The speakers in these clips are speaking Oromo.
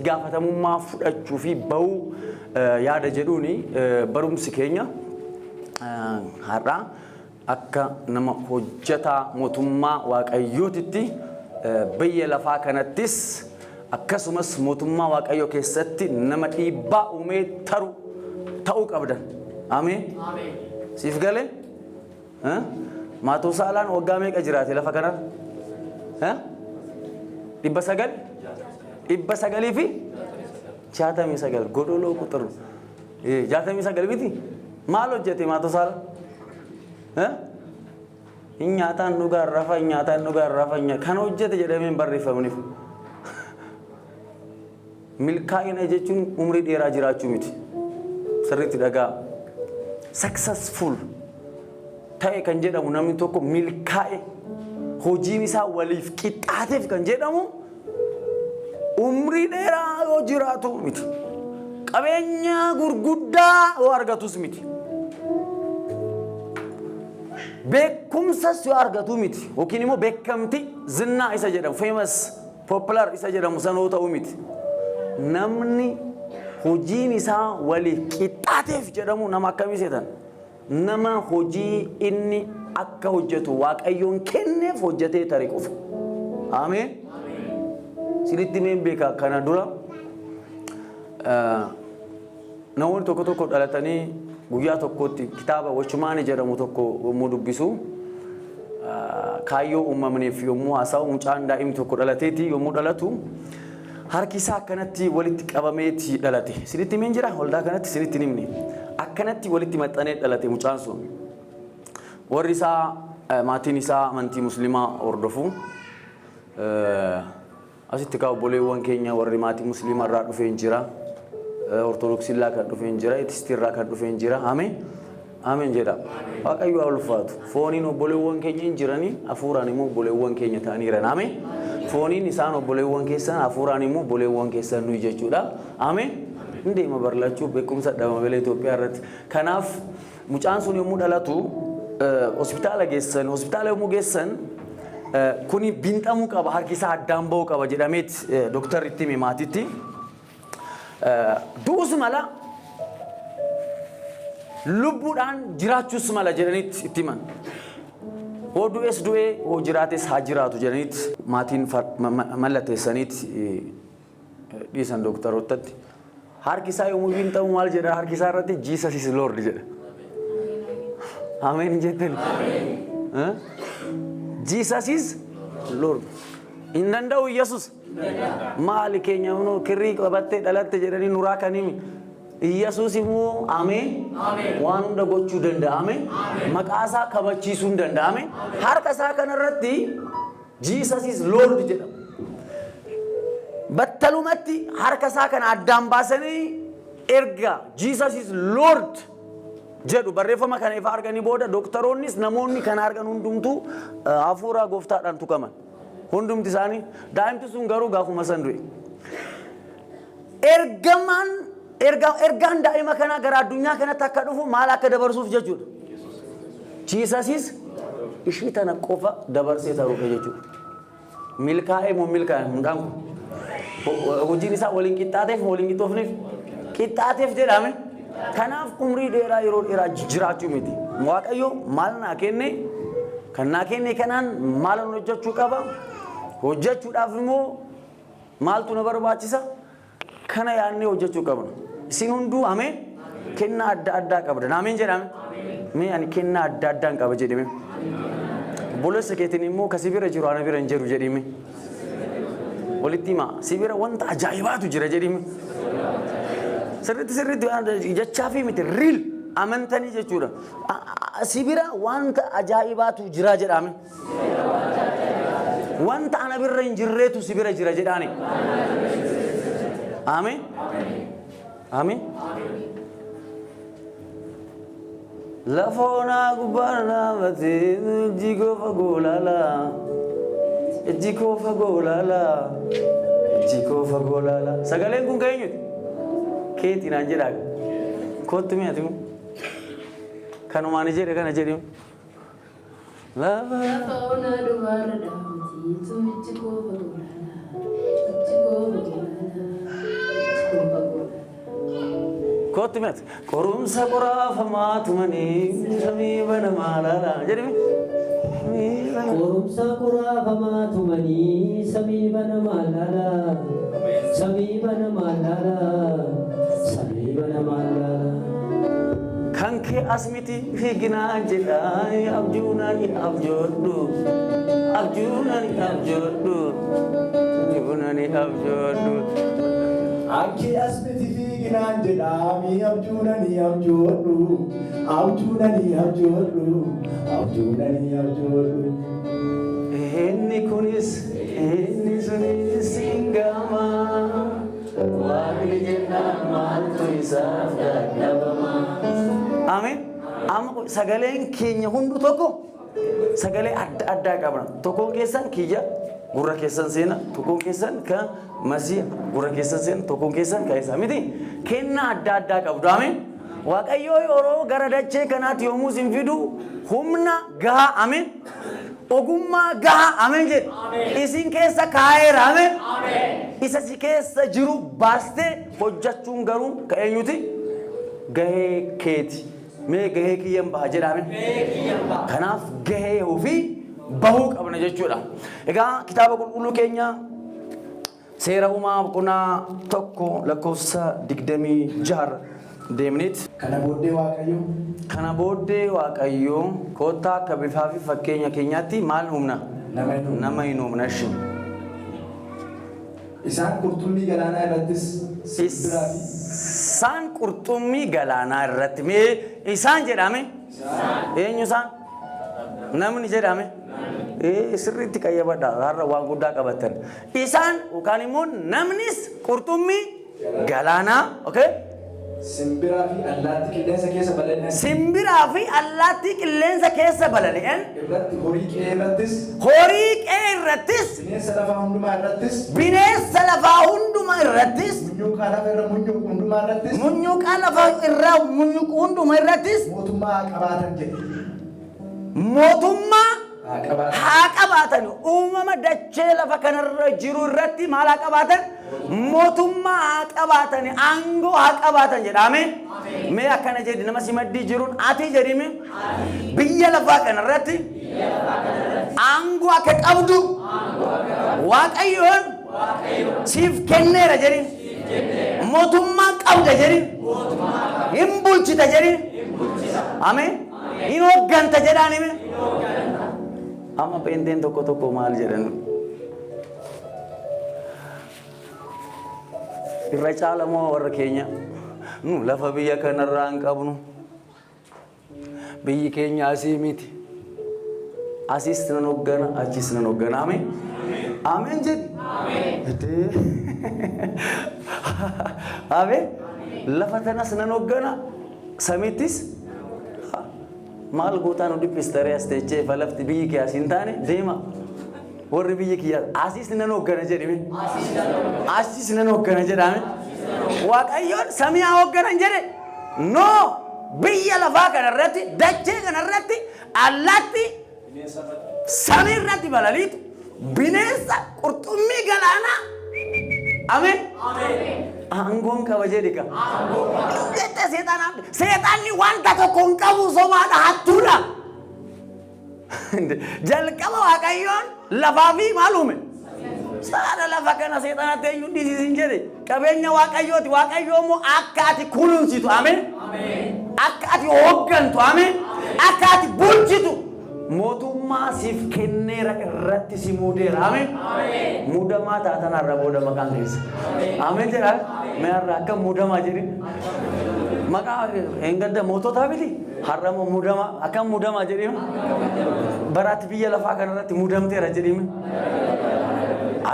gaafatamummaa fudhachuu fi ba'uu yaada jedhuuni barumsi keenya har'a akka nama hojjetaa mootummaa waaqayyootitti biyya lafaa kanattis akkasumas mootummaa waaqayyoo keessatti nama dhiibbaa uumee ta'uu qabdan. Ameen. Siif galee? Maatuusaalaan waggaa meeqa jiraate lafa kanarra? 900 fi 69 godoloo quxuru 69 miti maal hojjete Maatuusaalaan? Nyaataan dhugaa rafa kan hojjete jedhamee hin barreeffamneef. Milkaa'ina jechuun umrii dheeraa jiraachuu miti. Sirriitti dhagaa. Successful ta'e kan jedhamu namni tokko milkaa'e hojiin isaa waliif qixxaateef kan jedhamu umrii dheeraa yoo jiraatu miti. Qabeenya gurguddaa yoo argatus miti. Beekumsas yoo argatu miti. Yookiin immoo beekamti zinnaa isa jedhamu famous popular isa jedhamu sanoo ta'u miti. Namni hojiin isaa waliif qixxaateef jedhamu nama akkamii seetan? Nama hojii inni akka hojjetu waaqayyoon kenneef hojjetee tarii qofa. Ameen. Sinitti meen beeka kana dura namoonni tokko dhalatanii guyyaa tokkotti kitaaba Wachumaanii jedhamu tokko yommuu dubbisu kaayyoo uumamaniif yommuu haasa'u mucaan daa'imni tokko dhalateeti yommuu dhalatu harki isaa akkanatti walitti qabameeti dhalate. Sinitti meen jira waldaa kanatti sinitti nimne. Akkanatti walitti maxxanee dhalate mucaan sun. Warri isaa maatiin isaa amantii musliimaa hordofu. Asitti kaa obboleewwan keenya warri maatii musliimaa irraa dhufee jira. Ortodoksii irraa kan dhufee jira. Etistii irraa kan dhufee jira. Ameen. Ameen jedha. Waaqayyo haa ulfaatu. Fooniin obboleewwan keenya hin jiranii hafuuraan immoo obboleewwan keenya ta'aniiran. Ameen. Fooniin isaan obboleewwan keessan hafuuraan immoo obboleewwan keessan nuyi jechuudha. Ameen. Ndeema barlachuu beekumsa dhabamee Itoophiyaa irratti. Kanaaf mucaan sun yommuu dhalatu hospitaala geessan hospitaala yommuu geessan kuni binxamuu qaba harki isaa addaan ba'uu qaba jedhameeti dooktarri itti hime maatiitti. Du'us mala lubbuudhaan jiraachuus mala jedhaniitti itti himan. Hoo du'es du'ee hoo jiraates haa jiraatu jedhaniitti maatiin mallatteessaniitti dhiisan dooktarootatti. Harki isaa yommuu binxamu maal jedha harki isaa irratti Jesus is Lord jedha. Ameen jettani. Jesus is Lord. Hin danda'u Yesus. Maali keenya immoo kirrii qabattee dhalatte jedhanii nuraa kan himi. Yesus immoo ameen waan hunda gochuu danda'a. Ameen. Maqaa isaa kabachiisuu hin danda'a. Ameen. Harka isaa kanarratti Jesus is Lord jedha. Battalumatti harka isaa kana addaan baasanii erga Jesus is Lord jedhu barreeffama kana ifa arganii booda dooktaroonnis namoonni kana argan hundumtuu hafuura gooftaadhaan tuqaman. Hundumti isaanii daa'imti sun garuu gaafuma san du'e. Ergaan daa'ima kanaa gara addunyaa kanatti akka dhufu maal akka dabarsuuf jechuudha. Jesus is ishii tana qofa dabarsee taruufe jechuudha. Milkaa'ee moo milkaa'e hundaan kun. Hojiin isaa waliin qixxaateef waliin qixxoofneef qixxaateef jedhame. Kanaaf umrii dheeraa yeroo dheeraa jiraachuu miti. Waaqayyo maal naa kenne kan naa kenne kanaan maal hojjechuu qaba? Hojjechuudhaaf immoo maaltu na barbaachisa? Kana yaadnee hojjechuu qabna. Isin hunduu ameen kennaa adda addaa qabdan. Ameen jedhame. Mee ani kennaa adda addaan qaba jedhame. Obboleessa keetiin immoo kasi bira jiru ana bira hin jiru jedhime. Walitti hima sibira wanta ajaa'ibaatu jira jedhime. Sirriitti jechaa fi miti riil amantanii jechuudha. Sibira wanta ajaa'ibaatu jira jedhame. Wanta ana birra hin jirreetu sibira jira jedhaani. Ameen. Ameen. Lafoona gubbana mati jiko fagolala. Jiko fagolala. Jiko fagolala. Sagaleen kun keenyuti. Keeti naan jedhaa. Kootti mi'aatimu. Kanumaan jedhe kana jedhimu. Lafa ona dubara damati tumichi kofa Kotimet korumsa korafamaa tumanii samii bana maalala jedhame. Korumsa korafamaa tumanii samii bana maalala samii bana maalala samii bana maalala. Kanke asmiti fiigina jedha abjuunani abjoodhu abjuunani abjoodhu abjuunani abjoodhu. Anke asmiti fiigina jedha abjuunani abjoodhu abjuunani abjoodhu abjuunani abjoodhu. Inni kunis inni sunis singama waaqni jennaan maaltu isaaf dadhabama. Amen. Amma sagaleen keenya hundu tokko sagalee adda addaa qabna. Tokkoon keessan kiyya gurra keessan seena, tokkoon keessan ka masiya gurra keessan seena, tokkoon keessan ka isa miti. Kennaa adda addaa qabdu. Amen. Waaqayyoo yeroo gara dachee kanaatti yommuu isin fidu humna gahaa. Amen. Ogummaa gahaa. Amen jedhe. Isin keessa kaa'eera. Amen. Isa si keessa jiru baastee hojjechuun garuu ka eenyuti? Gahee keeti. Mee gahee kiyyan baha jedhame. Kanaaf gahee ofii bahuu qabna jechuudha. Egaa kitaaba qulqulluu keenya seera uumaa boqonnaa 1 lakkoofsa 26 deemnit. Kana booddee Waaqayyo. Kana booddee Waaqayyo kottaa akka bifaa fi fakkeenya keenyaatti maal humna? Nama hin humna shi. Isaan qurxummii galaanaa irrattis simbiraa fi isaan qurxummii galaanaa irratti mee isaan jedhame? Eenyu isaan? Namni jedhame? Sirriitti qayyabadha har'a waan guddaa qabatan. Isaan yookaan immoo namnis qurxummii galaanaa, okay? simbiraa fi allaattii qilleensa keessa balali'an. Simbiraa fi allaattii qilleensa keessa balali'an. Irratti horii qe'ee irrattis. Horii qe'ee irrattis. Bineensa lafaa hundumaa irrattis. Bineensa lafaa hundumaa irrattis. Munyuuqaa lafa irra munyuuqu hundumaa irrattis. Munyuuqaa lafa irra munyuuqu hundumaa irrattis. Mootummaa qabaatan jedhe. Mootummaa haa qabaatan. Uumama dachee lafa kanarra jiru irratti maal haa qabaatan? Mootummaa haa qabaatan. Aangoo haa qabaatan jedhame. Mee akkana jedhi nama simaddii jiruun ati jedhime biyya lafaa kanarratti aangoo akka qabdu Waaqayyoon siif kenneera jedhin. Mootummaa qabda jedhin. Hin bulchita jedhin. Ameen. Hin hoogganta jedhaan hime. Amma peenteen tokko tokko maal jedhan? Irra caala moo warra keenya? Nu lafa biyya kanarraa hin qabnu. Biyyi keenya asii miti. Asiis nan hooggana, achiis nan hooggana. Ameen. Ameen jedhi. Ameen. Lafa tanas nan hooggana, samiittis maal gootaan nu dhiphistaree as teechee falafti biyyi kee asiin taane deema. Warri biyyi kiyyaa asiis nan hooggana jedhime. Asiis nan hooggana jedhame. Waaqayyoon samii haa hoogganan jedhe. No biyya lafaa kanarratti dachee kanarratti allaatti samii irratti balaliitu bineensa qurxummii galaanaa. Ameen. Aangoon qaba jedhi ka. Jette seexanni wanta tokko hin qabu somaadha hattuudha. Jalqaba Waaqayyoon lafaa fi maal uume? Saada lafa kana seexanatti eenyu dhiisisin jedhe. Qabeenya Waaqayyooti. Waaqayyoo immoo akka ati kunuunsitu. Ameen. Akka ati hooggantu. Ameen. Akka ati bulchitu. Mootummaa siif kenneera irratti si muudeera. Ameen. Muudamaa taatan har'a booda maqaan keessa. Ameen jedhaa. Mee har'a akka muudamaa jedhi. Maqaa engadda moototaa biti. Har'a muudamaa akka muudamaa jedhima. Baraatti biyya lafaa kanarratti muudamteera jedhime.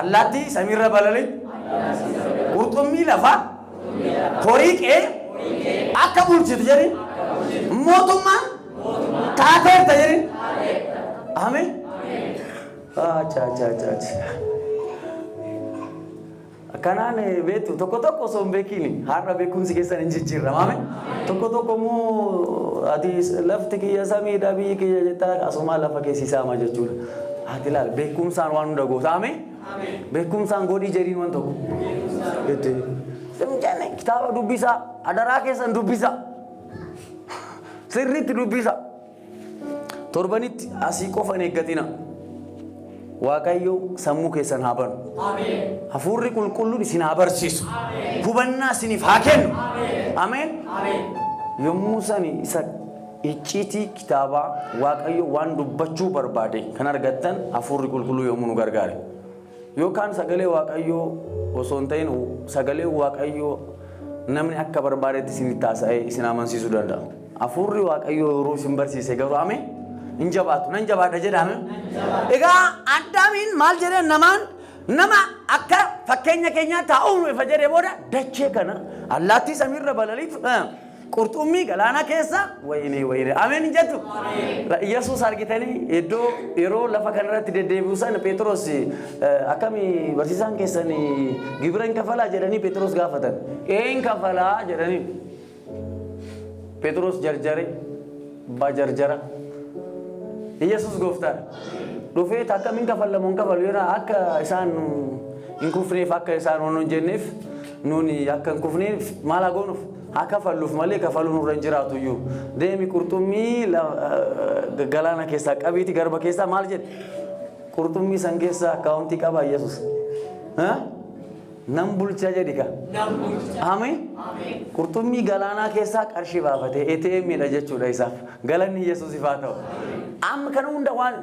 Allaattii samiirra balali'e. Qurxummii lafaa. Horii qe'ee akka bulchitu jedhi. Mootummaa taateerta jedhi. Ameen. Kanaan beektu tokko tokko osoo hin beekiin har'a beekumsi keessan hin jijjiirama. Tokko tokko immoo ati lafti kiyya samiidha biyyi kiyya jettaa asuma lafa keessisaa ma jechuudha. Ati ilaali beekumsaan waan hunda goota. Ameen. Beekumsaan godhii jedhiin waan tokko. Simjane kitaaba dubbisaa adaraa keessan dubbisaa. Sirriitti dubbisaa. Torbanitti asii qofa hin eeggatina. Waaqayyo sammuu keessan haa banu. Hafuurri qulqulluun isin haa barsiisu. Hubannaa isiniif haa kennu. Ameen. Yommuu sani isa icciitii kitaabaa Waaqayyo waan dubbachuu barbaade kan argattan hafuurri qulqulluu yommuu nu gargaare. Yookaan sagalee Waaqayyoo osoo hin ta'in sagalee Waaqayyoo namni akka barbaadetti isinitti haasa'ee isin amansiisuu danda'a. Hafuurri Waaqayyoo yeroo isin barsiise garuu ameen. Injabaatu nan jabaadha jedhame. Egaa Addaamiin maal jedhee nama akka fakkeenya keenyaa taa'uun ifa jedhee booda dachee kana allaattii samiirra balaliif qurxummii galaana keessa wayinee ameen jettu. Yesuus argitanii iddoo yeroo lafa kanarratti deddeebi'u sana Phexros akkamii barsiisaan keessan gibira hin kafalaa jedhanii Phexros gaafatan. Een kafalaa jedhanii Phexros jarjare bajarjara. Yesus gooftaan dhufee akkamiin kafallamuun kafalu yoo akka isaan hin kufneef akka isaan waan jenneef nuuni akka hin kufneef maal goonuuf haa kafalluuf malee kafaluun irra hin jiraatu iyyuu deemi qurxummii galaana keessaa qabiiti garba keessaa maal jedhe qurxummii san keessaa akkaawuntii qaba Yesus nam bulcha jedhi ka ameen qurxummii galaanaa keessaa qarshii baafatee ATM'dha jechuudha isaaf galanni Yesuusiif haa ta'u. Amma kana hunda waan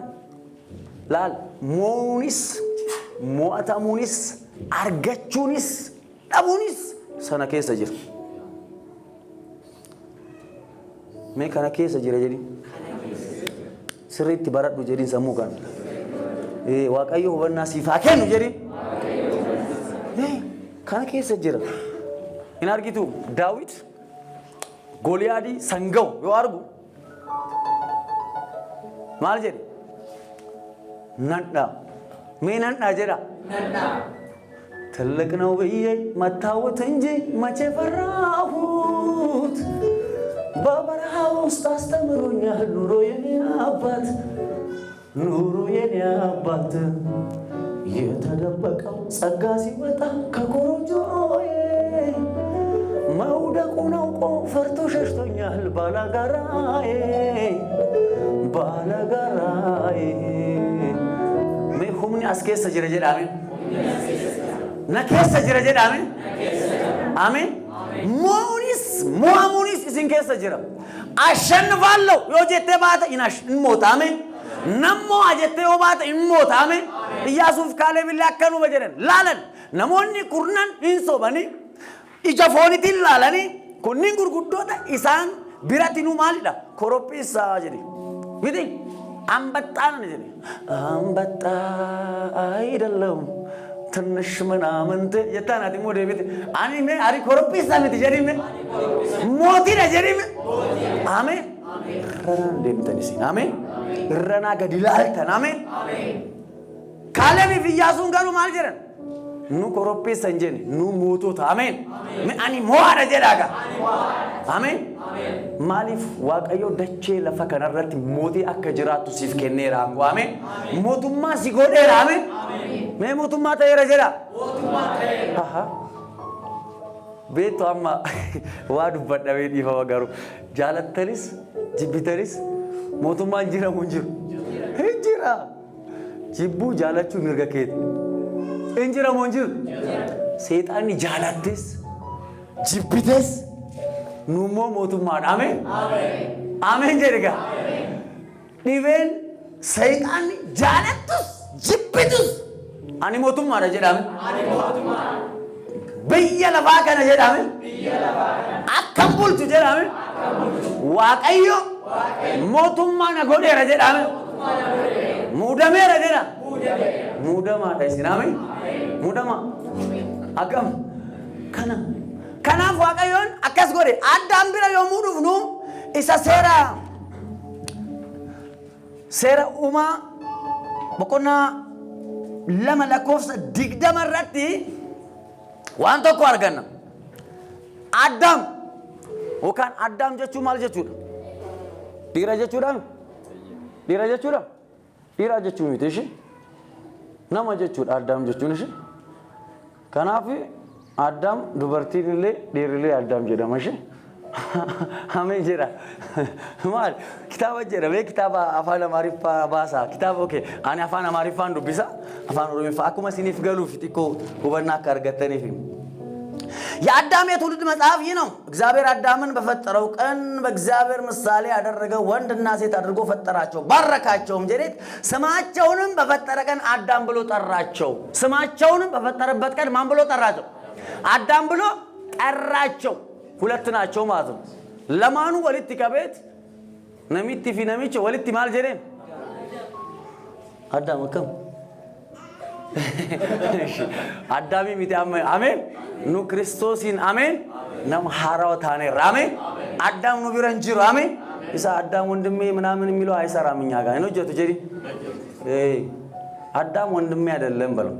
laal moo'uunis mo'atamuunis argachuunis dhabuunis sana keessa jira. Mee kana keessa jira jedhi sirriitti baradhu jedhiin sammuu kana. Waaqayyo hubannaa siif haa kennu jedhi. Kana keessa jira. Hin argitu Daawit Gooliyaadii sangaa'u yoo argu maal jedhe nadhaa mee nadhaa jedha ትልቅ ነው ብዬ መታወት እንጂ መቼ ፈራሁት በበረሃ ውስጥ አስተምሮኛል ኑሮ የኔ አባት የተደበቀው ጸጋ ሲመጣ ከኮረጆዬ መውደቁን አውቆ ፈርቶ ሸሽቶኛል ባላጋራዬ mee humni as keessa jira jedhame na keessa jira jedhame ameen mo'amuunis isin keessa jira ashannafaallee yoo jettee baate in moota ameen nammoo jettee yoo baate in moota ameen Iyyaasuuf Kaalebillee akkanuma jedhan laalan namoonni kurnan hin sobanii ija foonitiin laalanii kunniin gurguddoota isaan biratti nu maalidha korophiisaa jedhe miti አንበጣን ነው አንበጣ አይደለም ትንሽ ምናምንት የታናቲ ሞዴ ቤት አኒሜ አሪ ኮሮፒሳ ምት ጀሪሜ ሞቲ ነው ጀሪሜ አሜን ረና እንደምተንሲ አሜን ረና ገዲላልተን አሜን ካለሚ ፍያሱን ጋሩ ማልጀረን ኑ ኮሮፒሳ እንጀን ኑ ሞቶታ አሜን አኒ ሞአረ ጀዳጋ አሜን Maaliif Waaqayyo dachee lafa kanarratti mootii akka jiraattu siif kenneera angoo ameen mootummaa si godheera ameen mee mootummaa ta'eera jedha beektu amma waa dubbadhamee dhiifama garuu jaalattanis jibbitanis mootummaan jiramu hin jira jibbuu jaalachuu mirga keeti hin jiramu hin jiru seexaanni jaalattes jibbites numo motummaa amen amen jedhiga dhibeen sayxaanni jaalattus jibbitus ani motummaadha jedhame biyya lafaa kana jedhame akkam bulchu jedhame waaqayyo mootummaa na godheera jedhame muudameera jedha muudamaadha isin amen muudama akkam kanaaf waaqayyoon akkas godhe Addaam bira yommuu dhufnu isa seera uumaa boqonnaa 2:20 irratti waan tokko arganna. Addaam yookaan Addaam jechuun maal jechuudha? Dhiira jechuudhaan dhiira jechuudha. Dhiira jechuun miti ishee nama jechuudha Addaam jechuun ishee. Kanaaf Addaam dubartiin illee dhiirri Addaam jedhama ishee. Ameen jedha. Maal kitaaba jedhamee kitaaba afaan Amaariffaa baasa. Kitaaba okey ani afaan Amaariffaan dubbisa. Afaan Oromiffaa akkuma isiniif galuuf xiqqoo hubannaa akka argattaniif. የአዳም የትውልድ መጽሐፍ ይህ ነው። እግዚአብሔር አዳምን በፈጠረው ቀን በእግዚአብሔር ምሳሌ ያደረገው ወንድና ሴት አድርጎ ፈጠራቸው ባረካቸውም ጀሬት ስማቸውንም በፈጠረ ቀን አዳም ብሎ ጠራቸው። ስማቸውንም በፈጠረበት ቀን ማን ብሎ ጠራቸው? አዳም ብሎ ጠራቸው። ሁለት ናቸው ማለት ነው። ለማኑ ወልቲ ከቤት ነሚቲ ፊ ነሚቼ ወልቲ ማል ጀሬን አዳም ከም አዳሚ ሚታም አሜን ኑ ክርስቶስን አሜን ነም ሐራው ታኔ አሜን አዳም ኑ ቢረንጂሩ አሜን ኢሳ አዳም ወንድሜ ምናምን የሚለው አይሰራም እኛ ጋር ነው ጀቱ ጀሪ አዳም ወንድሜ አይደለም በለው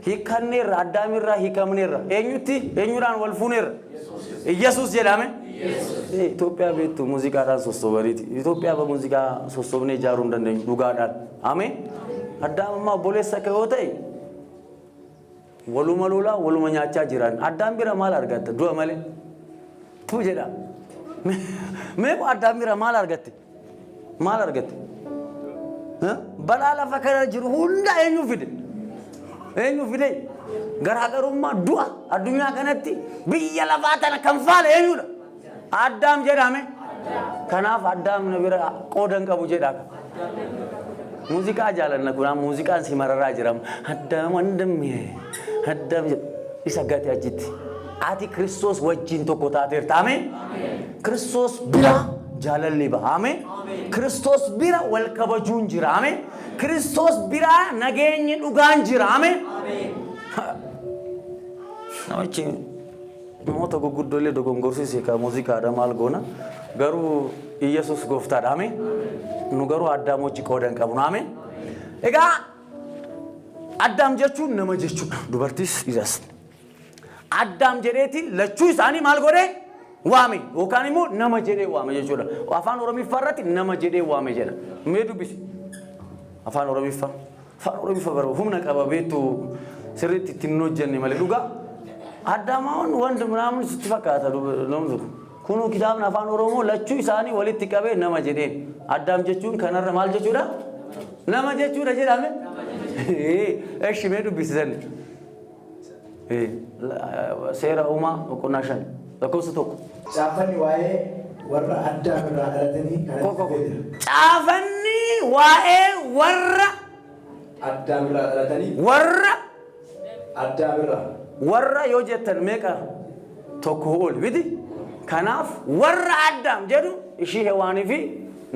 ሂከኔር አዳሚራ ሂከምኔራ ኤኙቲ ኤኙራን ወልፉኔር ኢየሱስ ጀላሜ ኢትዮጵያ ቤቱ ሙዚቃ ዳን ሶሶበሪቲ ኢትዮጵያ በሙዚቃ ሶሶብኔ ጃሩ እንደነኝ ዱጋዳን አሜን አዳምማ ቦሌሳ ከወተይ ወሉመሉላ ወሉመኛቻ ጅራን አዳም ቢራ ማል አርጋተ ዱአ ማለ ቱጀዳ ሜቆ አዳም ቢራ ማል አርጋተ በላላ ፈከረ ጅሩ ሁንዳ ኤኙ ፊደ ገራገሩማ ዱአ አዱኛ ከነቲ ብየ ለፋተነ ከንፋለ ኤኙ አዳም ጀዳሜ ከናፍ አዳም ነብረ ቆደን ቀቡ ጀዳካ ሙዚቃ ጃለነ ኩና ሙዚቃን ሲመረራ ጅራም አዳም ወንድሜ አዳም ይሰጋት ያጅት አቲ ክርስቶስ ወጂን ተቆጣቴር አሜን ክርስቶስ ቢራ ጃለሊባ አሜን ክርስቶስ ቢራ ወልከበጁን ጅራ አሜን ክርስቶስ ቢራ ነገኝ ዱጋን ጅራ አሜን አቺ ሞቶ ጉጉዶሌ ዶጎንጎርሲስ ከሙዚቃ ደማል ጎና ገሩ ኢየሱስ ጎፍታ አሜን ኑገሩ አዳሞች ቆደን ቀቡና አሜን እጋ አዳም ጀቹ ነመጀቹ ዱበርቲስ ይዛስ አዳም ጀሬቲ ለቹ ሳኒ ማልጎዴ ዋሜ ወካኒሞ ነመጀዴ ዋሜ ጀቹ አፋን ኦሮሚ ፈራቲ ነመጀዴ ዋሜ ጀና ሜዱ ቢስ አፋን ኦሮሚ ፈበሩ ሁምና ቀባቤቱ ስሪት ትኖጀን ማለዱጋ አዳማውን ወንድ ምናምን ስትፈካታ ለምዙ ኩኑ ኪታብን አፋን ኦሮሞ ለቹ ሳኒ ወሊት ቀበ ነመጀዴ አዳም ጀቹን ከነረ ማል ጀቹዳ ነመጀቹ ደጀዳሜ እሺ ሜዱ ቢስዘን ሴራ ኡማ ወቁናሽን ለኮስቶክ ጻፈኒ ዋኤ ወራ አዳም ራአለተኒ ጻፈኒ ዋኤ ወራ አዳም ራአለተኒ ወራ አዳም ወራ ዮጀተን ሜቃ ቶኮል ቢዲ ከናፍ ወራ አዳም ጀዱ እሺ ሄዋኒ ፊ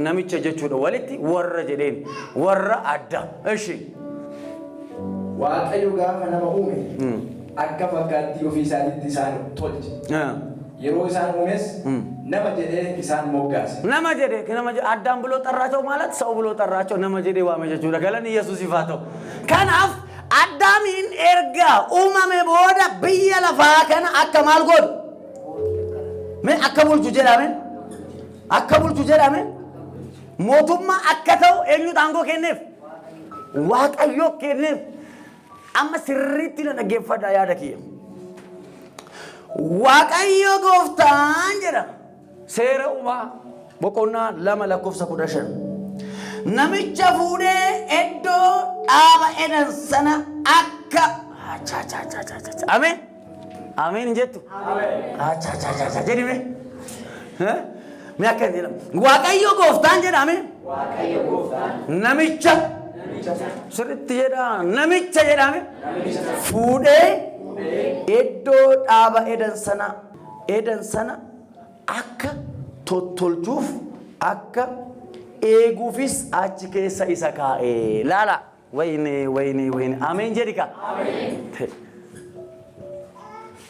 ነምቸ ጀቹ ወለቲ ወራ ጀዴን ወራ አዳም እሺ ዋቀዩ ጋር ነመኡሜ አከፈካቲ ኦፊሳሊ ዲሳን ቶልጅ የሮሳን ኡሜስ ነመጀዴ ኢሳን ሞጋስ ነመጀዴ አዳም ብሎ ጠራቸው ማለት ሰው ብሎ ጠራቸው ነመጀዴ ዋመጀቹ ለገለን ኢየሱስ ይፋተው ከናፍ አዳሚን ኤርጋ ኡማሜ ቦዳ በየለፋ ከና አከማልጎድ ምን አከቡልቹ ጀዳሜ ሞቱማ አከተው ኤኙ ዳንጎ ከነፍ ዋቀዮ ከነፍ አማ ስሪቲ ለነገፈዳ ያደኪ ዋቀዮ ጎፍታን ጀዳ ሴረውማ በቆና ለመለኮፍሰ ኩዳሸን ነምቸ ፉዴ ኤዶ ዳባ ኤደንሰና አካ አሜን አሜን እንጀቱ አቻቻቻቻ ጀዲሜ ሚያከን ይለም ዋቀዮ ጎፍታን ጀዳ አሜን ዋቀዮ ጎፍታን ነምቸ ስርት ጀዳ ነምቸ ጀዳ አሜን ፉዴ ኤዶ ዳባ ኤደንሰና አካ ቶቶልቹፍ አካ ኤጉፊስ አቺ ከሳ ኢሳካኤ ላላ ወይኔ አሜን ጀዲካ አሜን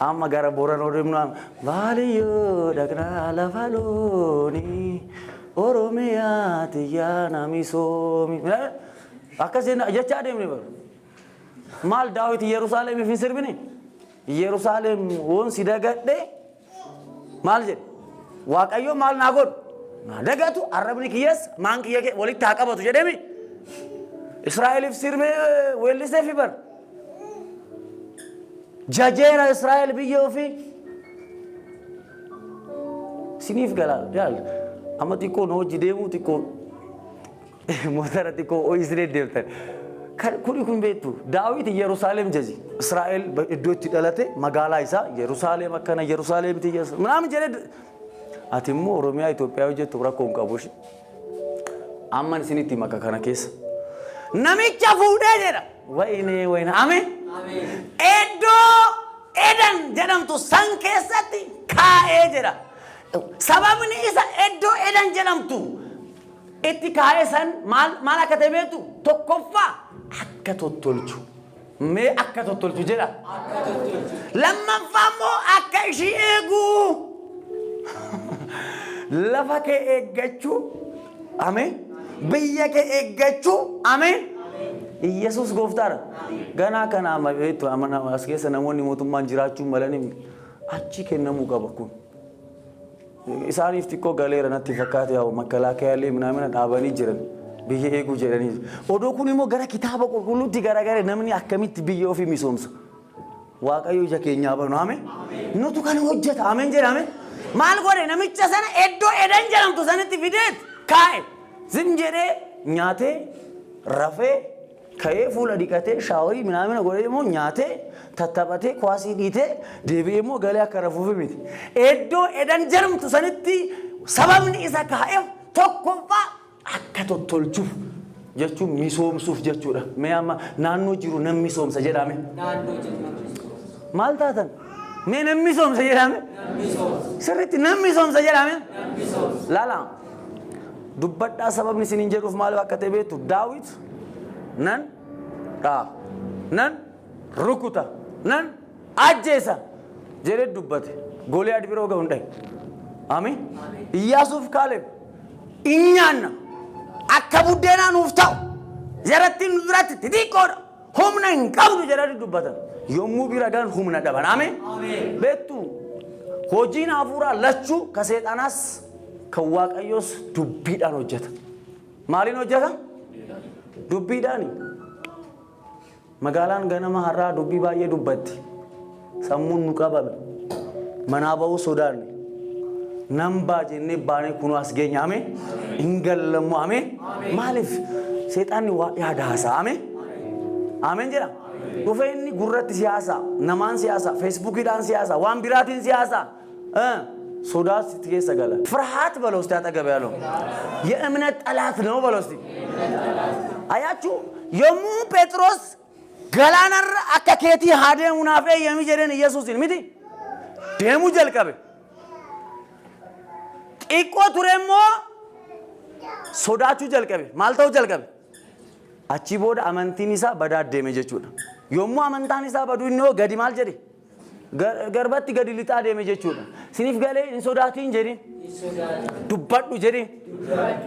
አማ ጋራ ቦረኖ ደምና ባልዮ ደግና ለፋሎኒ ኦሮሚያ ትያና ሚሶሚ አከሰና ጀቻ ደም ነበር ማል ዳዊት ኢየሩሳሌም ይፍስርብኒ ኢየሩሳሌም ወን ሲደገደ ማል ጀ ዋቀዮ ማል ናጎድ dagatu arrabni kiyyas maan kiyya kee walitti haa qabatu jedhemi Israa'eliif sirbe weellisee fi bar jajeera Israa'el biyya ofii siniif galaa yaal amma xiqqoo na hojii deemuu xiqqoo motora xiqqoo ooyisiree deemtan kuni kun beektu Daawit Yerusaalem jaji Israa'el iddoo itti dhalate magaalaa isaa Yerusaalem akkana Yerusaalem itti ምናምን jedhe ati immoo Oromiyaa Itoophiyaa hojjettu rakkoo hin qabu shi amman isinitti maka kana keessa namicha fuudhee jedha wayne ameen iddoo Eden jedhamtu san keessatti kaa'ee jedha sababni isa iddoo Eden jedhamtu itti kaa'ee san maal akka ta'e beektu tokkoffaa akka tottolchu mee akka tottolchu jedha lammaffaa immoo akka ishii eegu lafa kee eeggachuu ameen biyya kee eeggachuu ameen Yesuus gooftaadha ganaa kana beektu as keessa namoonni mootummaan jiraachuu malanii achi kennamuu qaba kun isaaniif xiqqoo galeera natti fakkaate yaa makkalaakayaalee minamina dhaabanii jiran biyya eeguu jedhanii odoo kun immoo gara kitaaba qulqulluutti garagara namni akkamitti biyya ofii misoomsa waaqayyo ija keenyaa banu ameen nutu kan hojjeta ameen jedha ameen maal godhe namicha sana iddoo Eden jedhamtu sanitti fideet kaa'e zim jedhee nyaatee rafee ka'ee fuula dhiqatee shaaworii minamina godhee immoo nyaatee tattaphatee kwaasii dhiitee deebi'ee immoo galee akka rafuufi miti iddoo Eden jedhamtu sanitti sababni isa kaa'eef tokkoffaa akka tottolchuuf jechuun misoomsuuf jechuudha mee amma naannoo jiru nan misoomsa jedhame maal taatan mee nan misoomsa jedhame sirriitti nan misoomsa jedhame laala dubbadhaa sababni isiniin jedhuuf maal akka ta'e beektu Daawit nan rukuta nan ajjeesa jedhee dubbate Gooliyaad biroo ga'u hin dhaye ameen Iyyaasuuf Kaaleb inyaanna akka buddeenaa nuuf ta'u jarattiin biratti xixiqqoodha humna hin qabdu jedhanii dubbatan yommuu bira gaan humna dhaban ameen beektu hojiin hafuuraa lachuu ka seexanaas kan waaqayyoos dubbiidhaan hojjeta maaliin hojjeta dubbiidhaani magaalaan ganama har'aa dubbii baay'ee dubbatti sammuun nu qabame manaa ba'uu sodaanne nan baa jennee baanee kunoo as geenya ameen hin gallamu ameen maaliif seexaanni waa yaada haasaa ameen ameen jedha dhufee inni gurratti siyaasa namaan siyaasa feesbuukiidhaan siyaasa waan biraatiin siyaasa sodaa sitti keessa gala ፍርሃት በለው እስቲ አጠገብ ያለው የእምነት ጠላት ነው በለው እስቲ አያችሁ የሙ ጴጥሮስ ገላናር አከኬቲ ሃደሙናፈ የሚጀደን ኢየሱስን ሚቲ ደሙ ጀልቀበ ጢቆ ቱሬሞ ሶዳቹ ጀልቀበ ማልተው ጀልቀበ አቺ ቦዳ አመንቲኒሳ በዳደመ ጀቹዳ የሙ አመንታኒሳ በዱኖ ገዲማል ጀዲ ገርበቲ ገዲ ሊጣ ደመ ጀቹዳ ሲኒፍ ገሌ እንሶዳቲን ጀዲ ዱባዱ ጀዲ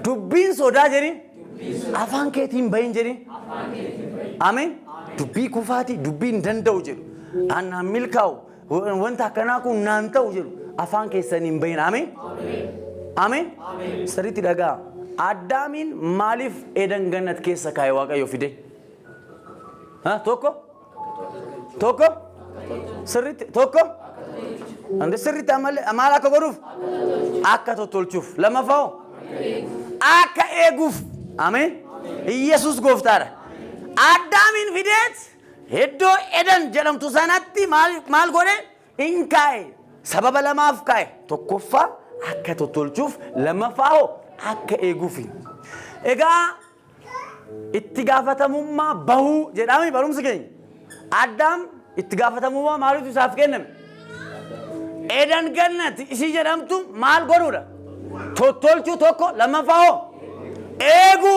ዱቢን ሶዳ ጀዲ አፋን ኬቲን በይን ጀዲ አሜን ዱቢ ኩፋቲ ዱቢን ደንደው ጀዲ አና ሚልካው ወንታ ከናኩ ናንተው ጀዲ አፋን ኬሰኒን በይን አሜን አሜን ሰሪቲ ደጋ አዳሚን ማሊፍ ኤደን ገነት ኬሰ ካይ ዋቀዮ ፊዴ ቶኮ sirriitti tokko ande sirriitti maal akka godhuuf akka tottolchuuf lammaffaa akka eeguuf ameen Yesuus gooftaadha Addaamiin fideet iddoo Eden jedhamtu sanatti maal godhe in kaa'e sababa lamaaf kaa'e tokkoffaa akka tottolchuuf lammaffaa akka eeguuf egaa itti gaafatamummaa bahuu jedhame barumsa keenya Addaam itti gaafatamummaa maalitu isaaf kenname Eden gannati isii jedhamtu maal godhuudha tottolchuu tokko lammaffaa eegu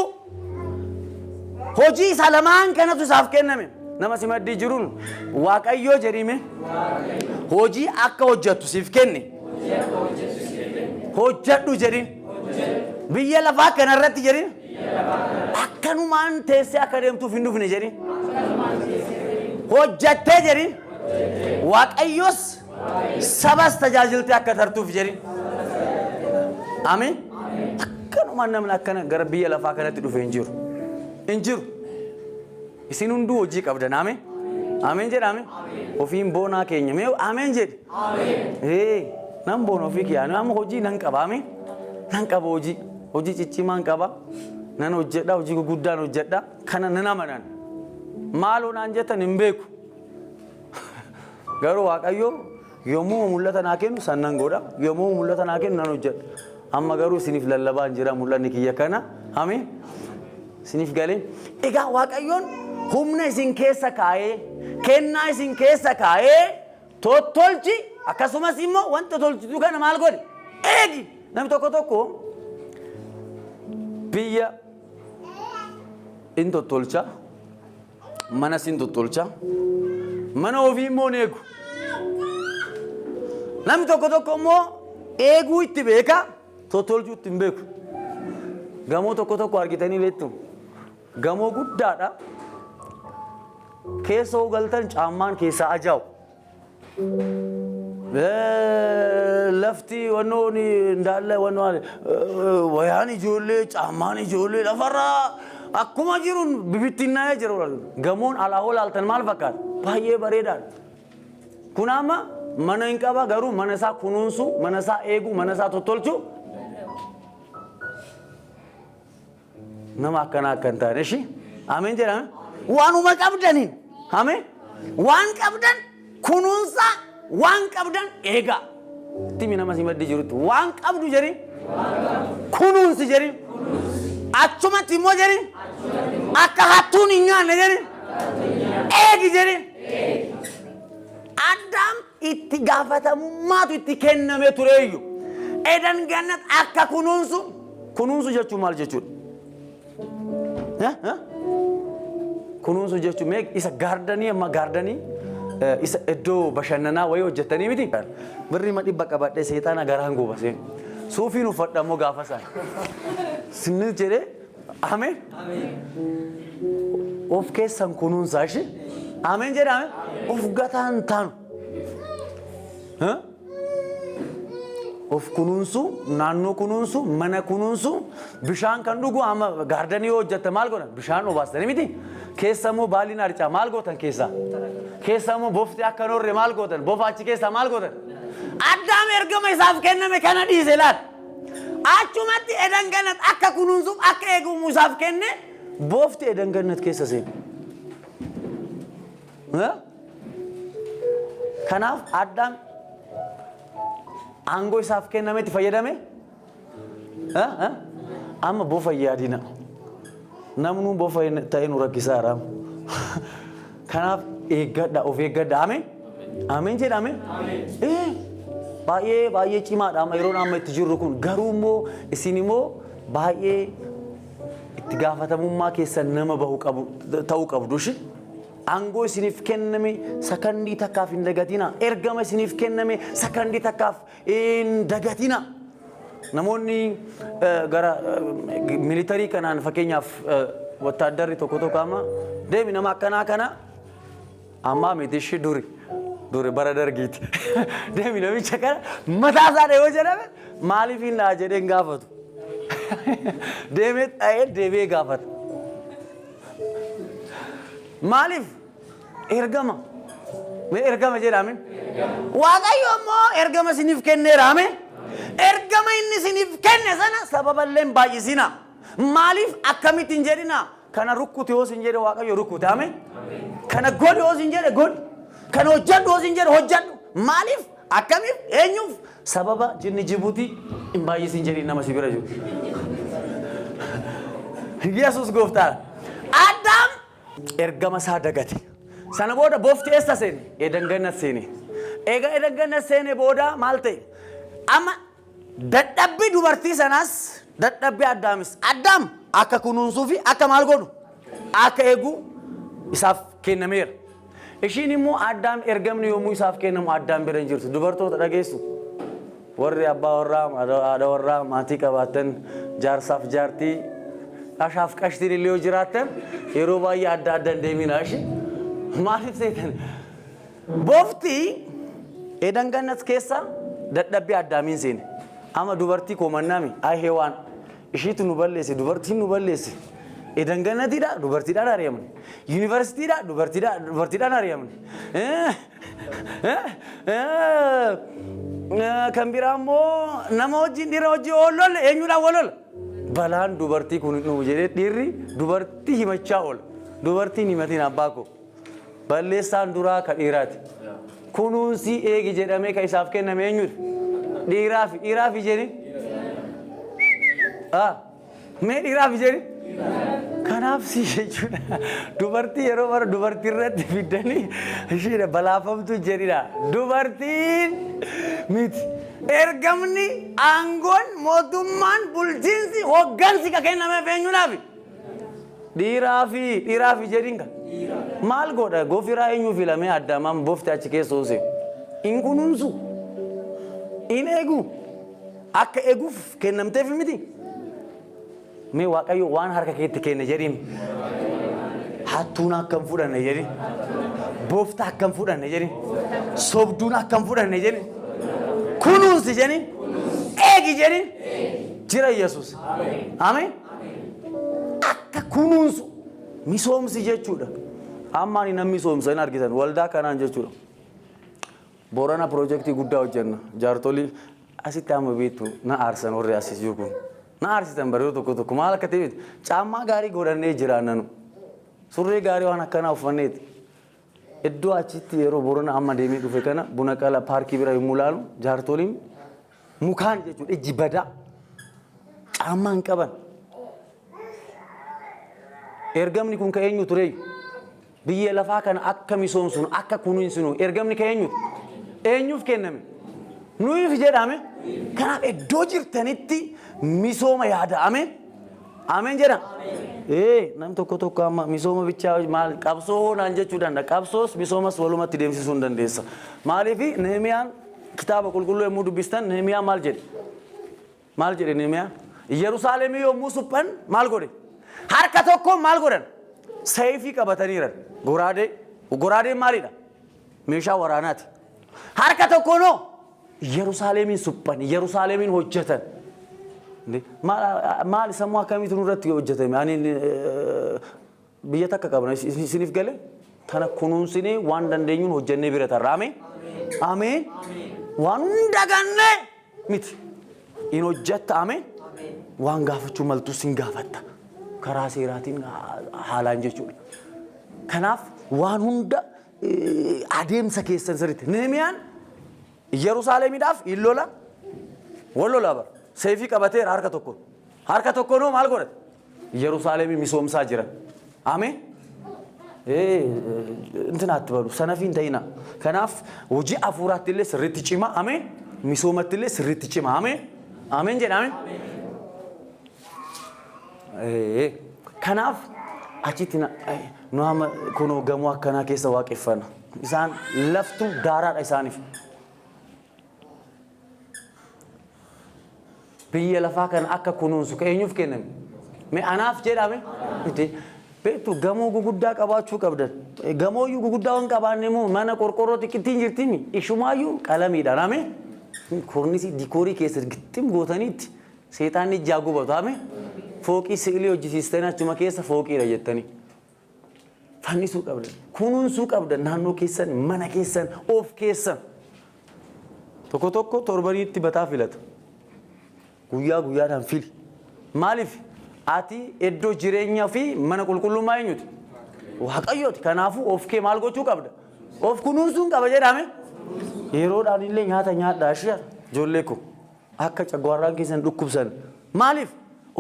hojii isa lamaan kanatu isaaf kenname nama simaddii jiruun waaqayyoo jedhime hojii akka hojjettu siif kenne hojjedhu jedhin biyya lafaa kanarratti jedhin akkanumaan teessee akka deemtuuf hin dhufne jedhin hojjattee jedhin waaqayyoos sabas tajaajiltee akka tartuuf jedhin ameen walumaan namni akkana gara biyya lafaa kanatti dhufe hin jiru. Isin hunduu hojii qabdan ameen. Ameen jedhame. Ofiin boonaa keenya mee ameen jedhe. Nan boona ofii kiyyaanii amma hojii nan qaba ameen. Nan qaba hojii ciccimaan qaba. Nan hojjedha hojii guguddaan hojjedha kana nan amanan. Maaloo naan jettan hin beeku. Garuu Waaqayyo yommuu mul'ata naa kennu sannan godha. Yommuu mul'ata naa kennu nan hojjedha. Amma garuu isiniif lallabaan jira mul'anni kiyya kana. Ameen. Isiniif galee. Egaa Waaqayyoon humna isin keessa kaa'ee kennaa isin keessa kaa'ee tottolchi akkasumas immoo wanta tolchitu kana maal godhe eegi namni tokko biyya in tottolcha mana sin tottolcha mana ofii immoo eegu namni tokko immoo eeguu itti beeka tottolchuu itti hin beeku gamoo tokko argitanii beektu gamoo guddaadha. Keessa galtan caammaan keessa ajaa'u. Lafti wannoon indaalle wannoon wayaan ijoollee caammaan ijoollee lafarraa akkuma jiruun bibittinnaa'ee jiru. Gamoon alaa olaaltan maal fakkaata? Baay'ee bareedaadha. Kun amma mana hin qaba garuu mana isaa kunuunsu, mana isaa eegu, mana isaa tottolchu. Nama akkana akka hin taane ishii. Ameen jedhame. Waanuma qabdaniin ameen waan qabdan kunuunsa waan qabdan eega timi nama si maddi jirutti waan qabdu jedhi kunuunsi jedhi achumatti immoo jedhi akka hattuun hin nyaanne jedhi eegi jedhi Addaam itti gaafatamummaatu itti kenname tureeyyu Eden Gannat akka kunuunsu jechuun maal jechuudha? Kunuunsu jechuun mee isa gaardanii amma gaardanii isa iddoo bashannanaa wayii hojjetanii miti. Birri ma dhibba qabadhee seexana garaan gubasee suufiin uffadhamoo gaafa isaa sinni jedhee ameen of keessan kunuunsaa ishee ameen jedhame of gataan taanu of kunuunsu naannoo kunuunsu mana kunuunsu bishaan kan dhugu amma gaardanii hojjette maal godhan bishaan obaastanii miti. Keessa immoo baaliin harcaa maal gootan keessa immoo bofti akka norre maal gootan bofa achi keessa maal gootan Addaam ergama isaaf kenname kana dhiise laal achumatti Eden Gannat akka kunuunsuuf akka eegumu isaaf kenne bofti Eden Gannat keessa seene. Kanaaf Addaam aangoo isaaf kennametti fayyadame amma bofa yaadina. Namnu bofa ta'ee nu rakkisaara. Kanaaf eeggadha of eeggadha ameen. Ameen jedhame. Baay'ee cimaadha amma yeroon amma itti jirru kun garuu immoo isin immoo baay'ee itti gaafatamummaa keessa nama bahu ta'uu qabdu shi. Aangoo isiniif kenname sakandii takkaaf hin dagatina. Ergama isiniif kenname sakandii takkaaf hin dagatina. Namoonni gara militarii kanaan fakkeenyaaf wattaaddarri tokko amma deemi nama akkanaa kana amma miti ishee duri bara dargiiti. Deemi namicha kana mataa isaa dhahoo jedhame maaliif hin dhaa jedhee hin gaafatu. Deemee dhahee deebi'ee gaafata. Maaliif ergama jedhame Waaqayyo immoo ergama isiniif kenneera ameen. Ergama inni isiniif kenne sana sababallee hin baay'isina. Maaliif akkamitti hin jedhina? Kana rukkute yoo isin jedhe Waaqayyo rukkute ameen. Kana godhi yoo isin jedhe godhi. Kana hojjedhu yoo isin jedhe hojjedhu. Maaliif akkamiif eenyuuf sababa jinni Jibuutii hin baay'isin jedhi nama si bira jiru. Yesuus gooftaadha. Addaam ergama isaa dagate. Sana booda bofti eessa seene? Eden Gannat seene. Egaa Eden Gannat seene booda maal ta'e? Amma dadhabbii dubartii sanaas dadhabbii Addaamis. Addaam akka kunuunsuu fi akka maal godhu akka eegu isaaf kennameera. Ishiin immoo Addaam ergamni yommuu isaaf kennamu Addaam bira hin jirtu. Dubartoota dhageessu. Warri abbaa warraa haadha warraa maatii qabaatan jaarsaaf jaartii ashaaf qashtiin illee yoo jiraatan yeroo baay'ee adda addaan deeminaa ishee maaliif seetan bofti Eden Gannat keessa dadhabbii Addaamiin seene. Ama dubartii koo mannaami Heewaan ishiitu nu balleesse dubartiin nu balleesse edan gannatiidha dubartiidhaan ari'amne yuunivarsiitiidha dubartiidhaan ari'amne kan biraa immoo nama wajjin dhiira wajjin oollolle eenyuudhaan walolla balaan dubartii kun nu jedhee dhiirri dubartii himachaa oola dubartiin himatiin abbaa koo balleessaan duraa ka dhiiraati kunuunsi eegi jedhamee ka isaaf kenname eenyudha dhiiraaf jedhi mee dhiiraaf jedhi kanaaf si jechuudha dubartii yeroo mara dubartii irratti fiddanii ishiidha balaafamtu jedhidha dubartiin miti ergamni aangoon mootummaan bulchiinsi hoggansi ka kennameef eenyuudhaaf dhiiraaf jedhin kan maal godha gofiraa eenyu filamee addaamaan bofte achi keessa hoose in kunuunsu in eegu akka eeguuf kennamteef miti mee waaqayyo waan harka keetti kenne jedhin hattuun akkam fudhanne jedhin bofta akkam fudhanne jedhin sobduun akkam fudhanne jedhin kunuunsi jedhin eegi jedhin jira Yesuus ameen akka kunuunsu misoomsi jechuudha amma ani namni misoomsa hin argitan waldaa kanaan jechuudha Boorana projektii guddaa hojjenna jaartolii asitti amma beektu na aarsan warri asis jiru kun na aarsitan baree tokko maal akka ta'e caammaa gaarii godhannee jiraannanu surree gaarii waan akkanaa uffanneeti iddoo achitti yeroo Boorana amma deemee dhufe kana buna qala paarkii bira yommuu laalu jaartoliin mukaan jechuudha ijji badaa caammaa hin qaban ergamni kun ka eenyu ture biyya lafaa kana akka misoomsunu akka kunuunsinu ergamni ka eenyuuf kenname nuuf jedhame kanaaf iddoo jirtanitti misooma yaada'ame ameen jedha nam tokko amma misooma bichaa maal qabsoo naan jechuu danda'a qabsoos misoomas walumatti deemsisuu dandeessa maaliif Nehemiyaan kitaaba qulqulluu yommuu dubbistan Nehemiyaan maal jedhe Nehemiyaan Yerusaalemii yommuu suphan maal godhe harka tokko maal godhan sayfii qabataniiran goraadeen maalidha meeshaa waraanaati harka tokko no Yerusaalemiin suphan Yerusaalemiin hojjetan maal sammuu akkamiitu nurratti hojjetame ani biyya takka qabna isiniif gale kana kunuunsinee waan dandeenyuun hojjennee bira tarra ameen waan hunda ganne miti in hojjetta ameen waan gaafachuu maltu sin gaafatta karaa seeraatiin haalaan jechuudha kanaaf waan hunda adeemsa keessan sirriitti Nehemiyaan Yerusaalemiidhaaf illola wallola bar sayfii qabateera harka tokko noo maal godhate Yerusaalemii misoomsaa jiran ameen እንትን አትበሉ ሰነፊን ተይና ከናፍ ወጂ አፉራት ለስ ርት ጭማ አሜን ሚሶመት ለስ ርት ጭማ አሜን አሜን ጀና አሜን ከናፍ አቺቲና ኖአመ ኮኖ ገሙ አከና ከሰ ዋቀፈና ኢሳን ለፍቱ ዳራ ኢሳኒፍ በየለፋ ከን አከ ኩኑንሱ ከእኙፍ ከነም ሜ አናፍ ጀዳሜ እንዴ ቤቱ ገሞ ጉጉዳ ቀባችሁ ቀብደን ገሞዩ ጉጉዳውን ቀባኔሙ ማነ ቆርቆሮ ጥቂቲን ጅርቲሚ ኢሹማዩ ቀለም ይዳናሜ ኮርኒሲ ዲኮሪ ከስር ግጥም ጎተኒት ሰይጣን ይጃጉ በታሜ ፎቂ ስዕሊ ወጂ ሲስተናችሁ መከሰ ፎቂ ረየተኒ ፈኒሱ ቀብደን ኩኑንሱ ቀብደን ናኖ ከሰን ማነ ከሰን ኦፍ ከሰን ቶኮ ቶርበኒት በታፊለት ጉያ ዳን ፊል ማሊፍ አቲ ኤዶ ጅሬኛ ፊ ማነ ቁልቁሉ ማይኙት ዋቀዮት ከናፉ ኦፍ ከ ማልጎቹ ቀብደ ኦፍ ኩኑንሱን ቀበጀዳሜ የሮዳን ይለኝ ኛዳሽ ጆሌኮ አከ ጨጓራን ከሰን ዱኩብሰን ማሊፍ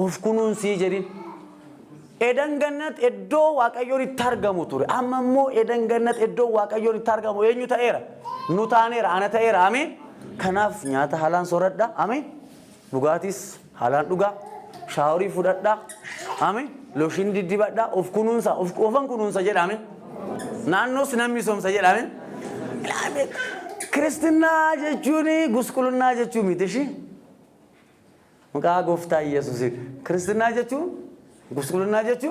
ኦፍ ኩኑንሲ ጀዲን ኤደንገነት ኤዶ ዋቀዮሪ ታርገሙ ቱሪ አመሞ ኤደንገነት ኤዶ ዋቀዮሪ ታርገሙ የኙ ተኤራ ኑታኔራ አነ ተኤራ አሜን ከናፍ ኛታ ሃላን ሶረዳ አሜን ዱጋቲስ ሃላን ዱጋ ሻውሪ ፉዳዳ አሜን ሎሽን ዲዲባዳ ኦፍ ኩኑንሳ ኦፍ ቆፈን ኩኑንሳ ጀዳሜ ናኖስ ነሚሶምሳ ጀዳሜ አሜን ክርስትና ጀቹኒ ጉስቁልና ጀቹ ሚትሺ ሙቃ ጎፍታ ኢየሱስ ክርስትና ጀቹ ጉስቁልና ጀቹ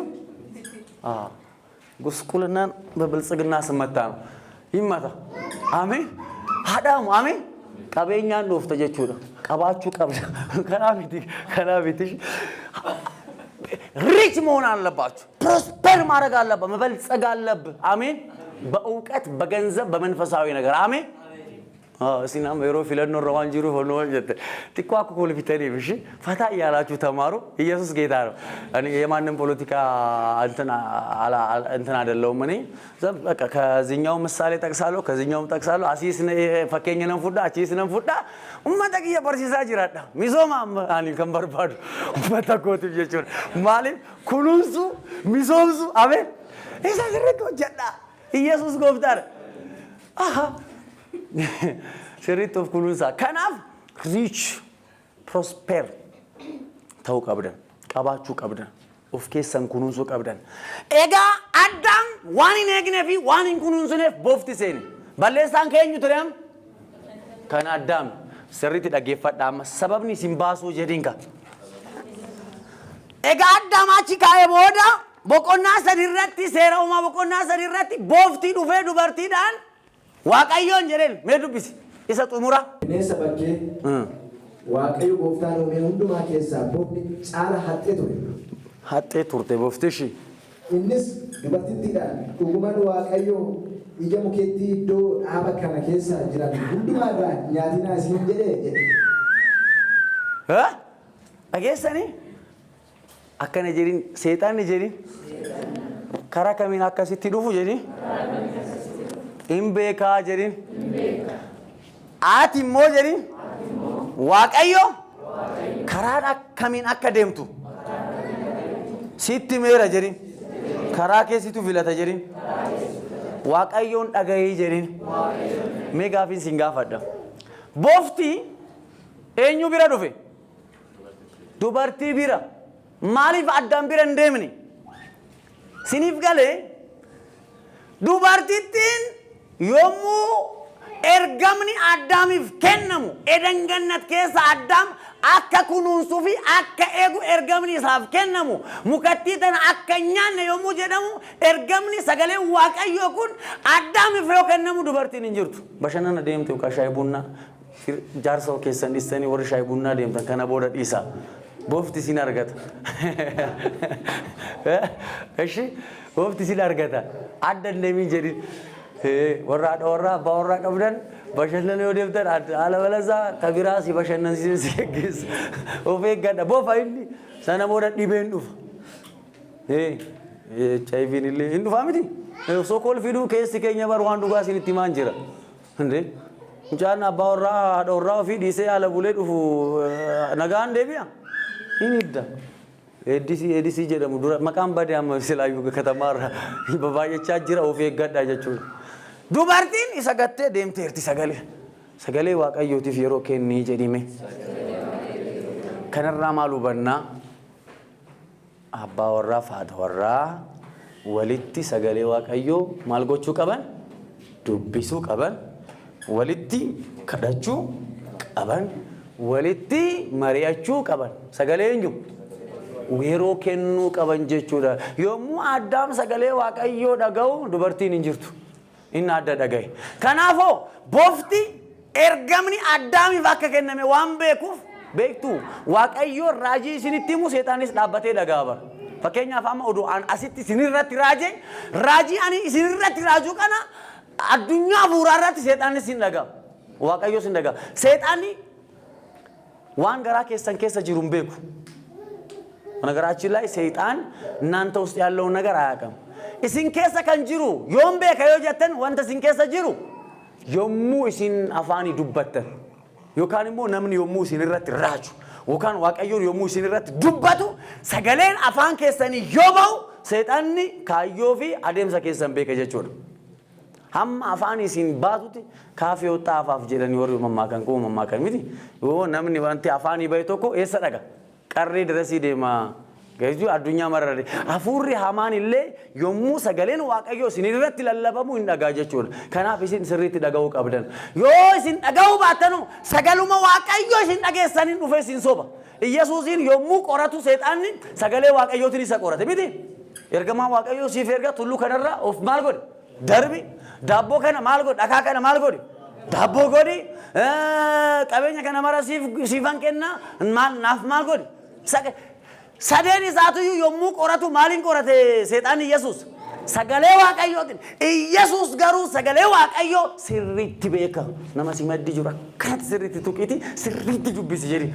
ጉስቁልናን በብልጽግና ስመታ ነው ይማታ አሜን አዳሙ አሜን ቀበኛን ዶፍተ ጀቹ ቀባቹ ቀብዳ ከናቢቲ ሪች መሆን አለባችሁ። ፕሮስፐር ማድረግ አለብህ፣ መበልጸግ አለብህ። አሜን። በእውቀት በገንዘብ በመንፈሳዊ ነገር አሜን። ሲናም ሄሮ ፊለኖ ሮዋንጂሩ ሆኖ ወጀተ ቲኳኩ ኮልፊተኒ ብሽ ፈታ ያላችሁ ተማሩ። ኢየሱስ ጌታ ነው። እኔ የማንም ፖለቲካ እንትን አይደለሁም። እኔ በቃ ከዚህኛው ምሳሌ ጠቅሳለሁ፣ ከዚህኛውም ጠቅሳለሁ። አሲስ ፈከኘነን ፉዳ አቺስ ነን ፉዳ ኡመተክ የበርሲሳ ጅራዳ ሚዞማ አኒ ከንበርባዱ ኡመተኮት ይጀቹን ማለት ኩሉንሱ ሚዞምሱ አሜን። ኢሳ ዝረቶ ጀዳ ኢየሱስ ጎፍታር አሃ Sirriitti of kunuunsaa. Kanaaf riich prosper ta'uu qabdan, qabaachuu qabdan, of keessan kunuunsuu qabdan. Egaa Addaam waan hin eegnee fi waan hin kunuunsineef boofti seene. Balleessaan keenyu ture amma. Kan Addaam sirriitti dhaggeeffadha amma sababni isin baasuu jedhiin ka. Egaa Addaam achi kaa'ee booda boqonnaa sadiirratti seera uumaa boqonnaa sadiirratti booftii dhufee dubartiidhaan waaqayyoon jedheen mee dubbisi isa xumura. Bineensa bakkee waaqayyo gooftaan uumee hundumaa keessaa boofni caala haxxee ture. Haxxee turte boofti ishii. Innis dubartittiidhaan dhugumaan waaqayyo ija mukeettii iddoo dhaaba kana keessa jiran hundumaa irraa nyaatinaa isin jedhee jedhe. Dhageessanii akkana jedhin seexaanni jedhin karaa kamiin akkasitti dhufu jedhin. Imbeka jedhin ati immoo jedhin waaqayyo karaa akkamiin akka deemtu sitti meera jedhin karaa keessitu filata jedhin waaqayyoon dhagahii jedhin mee gaafiin sin gaafadha boofti eenyu bira dhufe dubartii bira maaliif Addaam bira hin deemne siniif galee dubartittiin yommuu ergamni Addaamiif kennamu Eden Gannat keessa Addaam akka kunuunsuu fi akka eegu ergamni isaaf kennamu mukattii tana akka nyaanne yommuu jedhamu ergamni sagalee waaqayyoo kun Addaamiif yoo kennamu dubartiin hin jirtu. Bashannana deemtu ka shaayii bunnaa jaarsoo keessan dhistanii warri shaayii bunnaa deemtan kana booda dhiisaa. Boofti sin argata. Eshi boofti sin argata. Addan deemin jedhin. warra abbaa warraa qabdan bashannana yoo deemtan haala balazaa kabiraa si bashannansiisu si geggeessu of eeggadha boofa inni sana booda dhibeen dhufa HIV'n illee hin dhufaa miti osoo kolfiduu keessi keenya bar waan dhugaa isinitti himaan jira mucaan abbaa warraa haadha warraa ofii dhiisee haala bulee dhufu nagaan deebi'a hin hidda Edisi jedhamu dura maqaan badee amma silaayyuu katamaarra babaay'achaa jira of eeggadha jechuudha. Dubartiin isa gattee deemteerti sagalee waaqayyootiif yeroo kennii jedhime. Kanarraa maal hubannaa abbaa warraa fi haadha warraa walitti sagalee waaqayyoo maal gochuu qaban dubbisuu qaban walitti kadhachuu qaban walitti mari'achuu qaban sagalee eenyu yeroo kennuu qaban jechuudha. Yommuu Addaam sagalee waaqayyoo dhaga'u dubartiin hin jirtu. Inni adda dhagaye. Kanaafoo boofti ergamni Addaamiif akka kenname waan beekuuf beektu waaqayyoo raajii isinitti himu seexaanis dhaabbatee dhaga'a bara. Fakkeenyaaf amma oduu asitti isinirratti raajii ani isinirratti raajuu kana addunyaa hafuuraarratti seexaanis hin dhaga'a. Waaqayyoos hin dhaga'a. Seexaanni waan garaa keessan keessa jiru hin beeku. ነገራችን ላይ ሰይጣን እናንተ ውስጥ ያለውን ነገር አያውቅም እስን ከሰ ከንጅሩ ዮም በከዮ ጀተን ወንተ ስን ከሰ ጅሩ ዮሙ እስን አፋኒ ዱበተን ዮካንሞ ነምን ዮሙ ሲንረት ራጁ ወካን ዋቀዮን ዮሙ ሲንረት ዱበቱ ሰገሌን አፋን ከሰኒ ዮባው ሰይጣንኒ ካዮፊ አደምሰ ከሰን በከጀቾ ham afani sin baatuti kaafi ወጣ አፋፍ ጀለን ወር መማከን ሚቲ ነምን ወንተ አፋኒ ባይቶኮ ኤሰ ደጋ qarree dirasii deema geejju addunyaa mararre hafuurri hamaan illee yommuu sagaleen waaqayyoo isin irratti lallabamu hin dhagaa jechuudha. Kanaaf isin sirriitti dhaga'uu qabdan. Yoo isin dhaga'uu baatanu sagaluma waaqayyoo isin dhageessaniin dhufee isin soba. Iyyesuusiin yommuu qoratu seexaanni sagalee waaqayyootiin isa qorate miti. Ergamaa waaqayyoo siif erga tulluu kanarra of maal godhe darbi daabboo kana maal godhe dhakaa kana maal godhe daabboo godhi qabeenya kana mara siifan kenna maal naaf maal godhe sadeen isaatuyyuu yommuu qoratu maaliin qorate seexaanni Yesuus sagalee waaqayyootiin Yesuus garuu sagalee waaqayyoo sirriitti beeka nama si maddi jiru akkanatti sirriitti tuqiti sirriitti dubbisi jedhi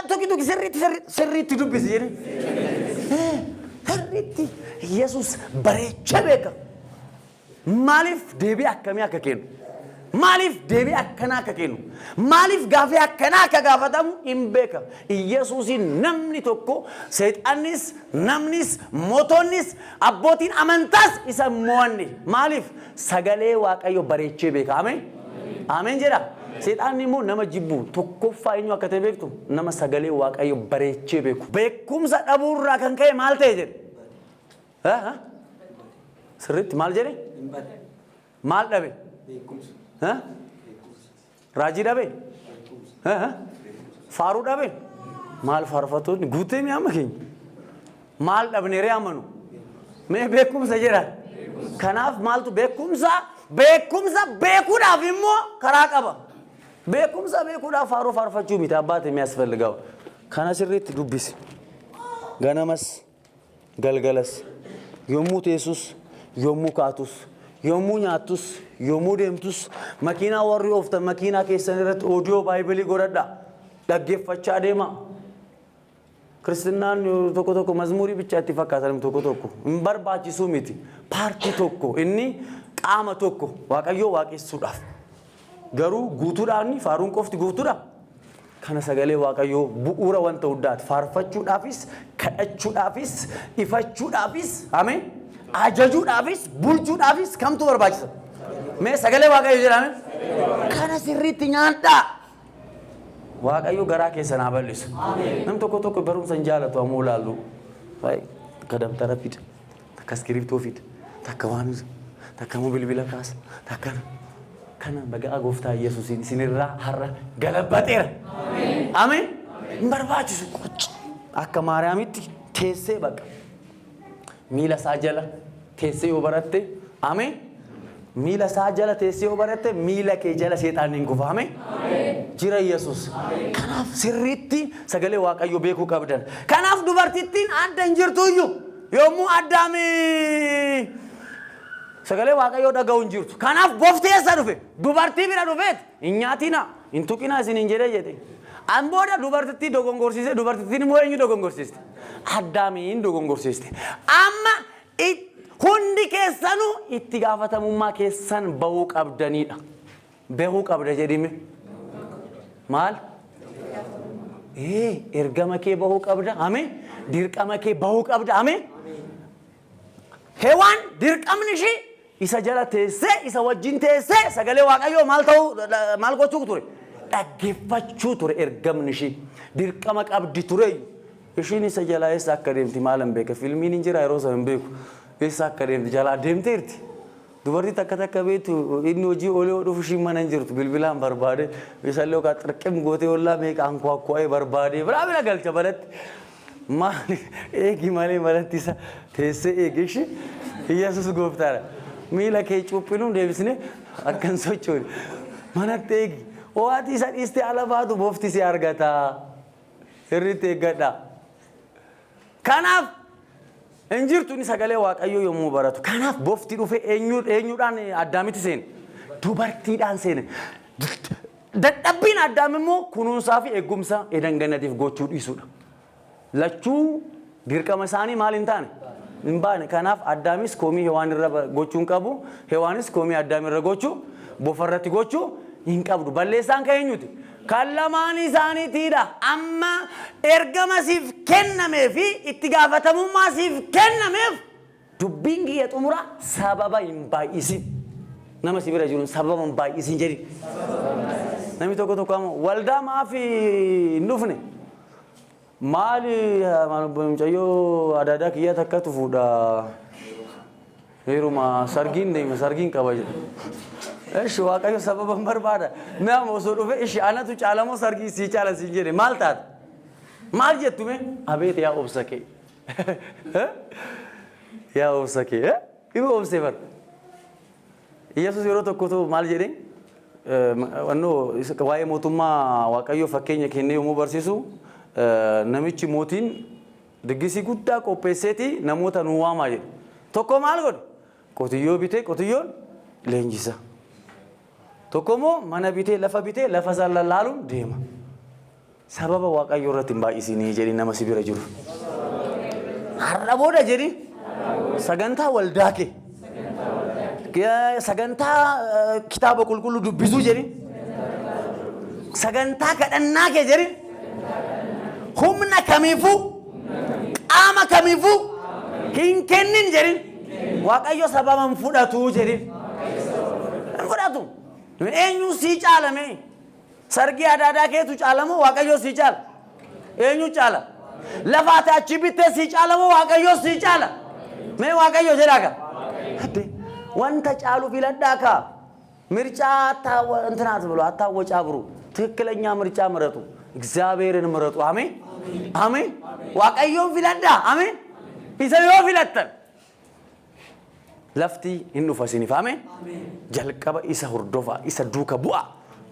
tuqi sirriitti dubbisi jedhi sirriitti Yesuus bareecha beeka maaliif deebii akkamii akka kennu maaliif deebii akkanaa akka kennu maaliif gaafii akkanaa akka gaafatamu hin beeka Yesuusin namni tokko seexannis namnis mootonnis abbootiin amantaas isa mo'anne maaliif sagalee waaqayyo bareechee beeka ameen ameen jedha seexanni immoo nama jibbu tokkoffaa eenyu akka ta'e beektu nama sagalee waaqayyo bareechee beeku beekumsa dhabuurraa kan ka'e maal ta'e jedhe sirriitti maal jedhe maal dhabe raajii dhabe faaruu dhabe maal faarfattoonni guutee mi'aama keenya maal dhabne ree amanu mee beekumsa jedha kanaaf maaltu beekumsa beekuudhaaf immoo karaa qaba beekumsa beekuudhaaf faaruu faarfachuu miti abbaate የሚያስፈልገው kana sirriitti dubbisi ganamas galgalas yommuu teessus yommuu kaatus yommuu nyaatus yommuu deemtus makiinaa warri ooftan makiinaa keessan irratti oodiyoo baayibilii godhadha dhaggeeffachaa deema ክርስትናን tokko mazmuurii bichaatti fakkaatan tokko hin barbaachisuu miti paartii tokko inni qaama tokko waaqayyoo waaqessuudhaaf garuu guutuudhaan faaruun qofti guutuudha kana sagalee waaqayyoo bu'uura wanta hundaati faarfachuudhaafis kadhachuudhaafis ifachuudhaafis ameen ajajuudhaafis bulchuudhaafis kamtu barbaachisa mee sagalee waaqayyoo jedhame kana sirriitti nyaadhaa waaqayyoo garaa keessa naa bal'isu nam tokko barumsa hin jaalatu ammoo laallu takka dabtara fida takka iskiriiptoo fida takka waan takka immoo bilbila kaasa takka kana maqaa gooftaa Yesuus isinirraa har'a galabbateera ameen hin barbaachisu akka maariyaamitti teessee baqa miila isaa jala teessee yoo baratte ameen miila isaa jala teessee yoo baratte miila kee jala seexaanni hin kufa ameen jira Yesuus kanaaf sirriitti sagalee waaqayyoo beekuu qabdan kanaaf dubartittiin adda hin jirtuyyuu yommuu addaami sagalee waaqayyoo dhaga'u hin jirtu kanaaf bofteessa dhufe dubartii bira dhufeet hin nyaatina hin tuqina isin hin jedhe an booda dubartittii dogongorsiise dubartittiin immoo eenyu dogongorsiiste addaamiin dogongorsiiste amma hundi keessanuu itti gaafatamummaa keessan bahuu qabdanidha bahuu qabda jedhime maal ergama kee bahuu qabda ameen dirqama kee bahuu qabda ameen hewaan dirqamni ishii isa jala teessee isa wajjin teessee sagalee waaqayyoo maal gochuu ture dhaggeeffachuu ture ergamni ishii dirqama qabdi ture ishiin isa jalaa eessa akka deemti maalan beeka filmiin hin jira yeroo sana hin beeku eessa akka deemti jalaa deemteerti dubartii takka beektu inni hojii olee dhufu ishii mana hin jirtu bilbilaan barbaade isallee okaa xirqim gootee ollaa meeqa ankuwaakkuwaa barbaade biraa galcha balatti maali eegi malee balatti isa teessee eegishi Yesuus gooftaadha miila kee cuuphinuun deebisne akkan sochooni manatti eegi owaati isa dhiiste ala baatu bofti si argata irritti eeggadha kanaaf hin jirtu ni sagalee waaqayyoo yommuu baratu kanaaf bofti dhufe eenyuudhaan addaamitti seene dubartiidhaan seene dadhabbiin addaam immoo kunuunsaa fi eegumsa edan gannatiif gochuu dhiisuudha lachuu dirqama isaanii maal hin taane hin baane kanaaf addaamis koomii hewaan irra gochuu hin qabu hewaanis koomii addaam irra gochuu bofarratti gochuu hin qabdu balleessaan keenyuti kan lamaan isaaniitiidha amma ergama siif kennamee fi itti gaafatamummaa siif kennameef dubbiin kiyya xumura sababa hin baay'isin nama si bira jiruun sababa hin baay'isin jedhi namni tokko ammoo waldaa maafi hin dhufne maali mucayyoo adaadaa kiyya takka tufuudha heeruma sargiin qaba jedha እሺ waaqayyo sababan barbaada nama osoo dhufe እሺ anatu caalamoo sargii si caala si jedhe maal taat maal jettume abeet yaa obsake yaa obsake ibu obse bar Yesuus yeroo tokko maal jedhe wanno waa'ee mootummaa waaqayyo fakkeenya kennee yommuu barsiisu namichi mootiin diggisii guddaa qopheesseeti namoota nu waamaa jedhe. Tokko maal godhe? Qotiyyoo bitee qotiyyoon leenjisa. Tokko immoo mana bitee lafa san lallaaluun deema. Sababa Waaqayyo irratti hin baay'isinii jedhi nama si bira jiru. Har'a booda jedhi sagantaa waldaa kee. Sagantaa kitaaba qulqulluu dubbisuu jedhi. Sagantaa kadhannaa kee jedhi. Humna kamiifuu qaama kamiifuu hin kennin jedhi. Waaqayyo sababa hin fudhatu jedhi. Hin fudhatu. Eenyu sii caalame? Sargii adaadaa keetu caalamoo Waaqayyo sii caala? Eenyu caala? Lafaati achi bittee sii caalamoo Waaqayyo sii caala? Mee Waaqayyo jedhaa ka? Wanta caalu filadhaa ka? Mircaa እንትናት ብሎ አታወጫብሩ። ትክክለኛ ምርጫ ምረጡ። እግዚአብሔርን ምረጡ። አሜን አሜን። Waaqayyoon filadhaa. አሜን። isa yoo filattan lafti hin dhufa isiniif. Ameen. Jalqaba isa hordofaa, isa duuka bu'a.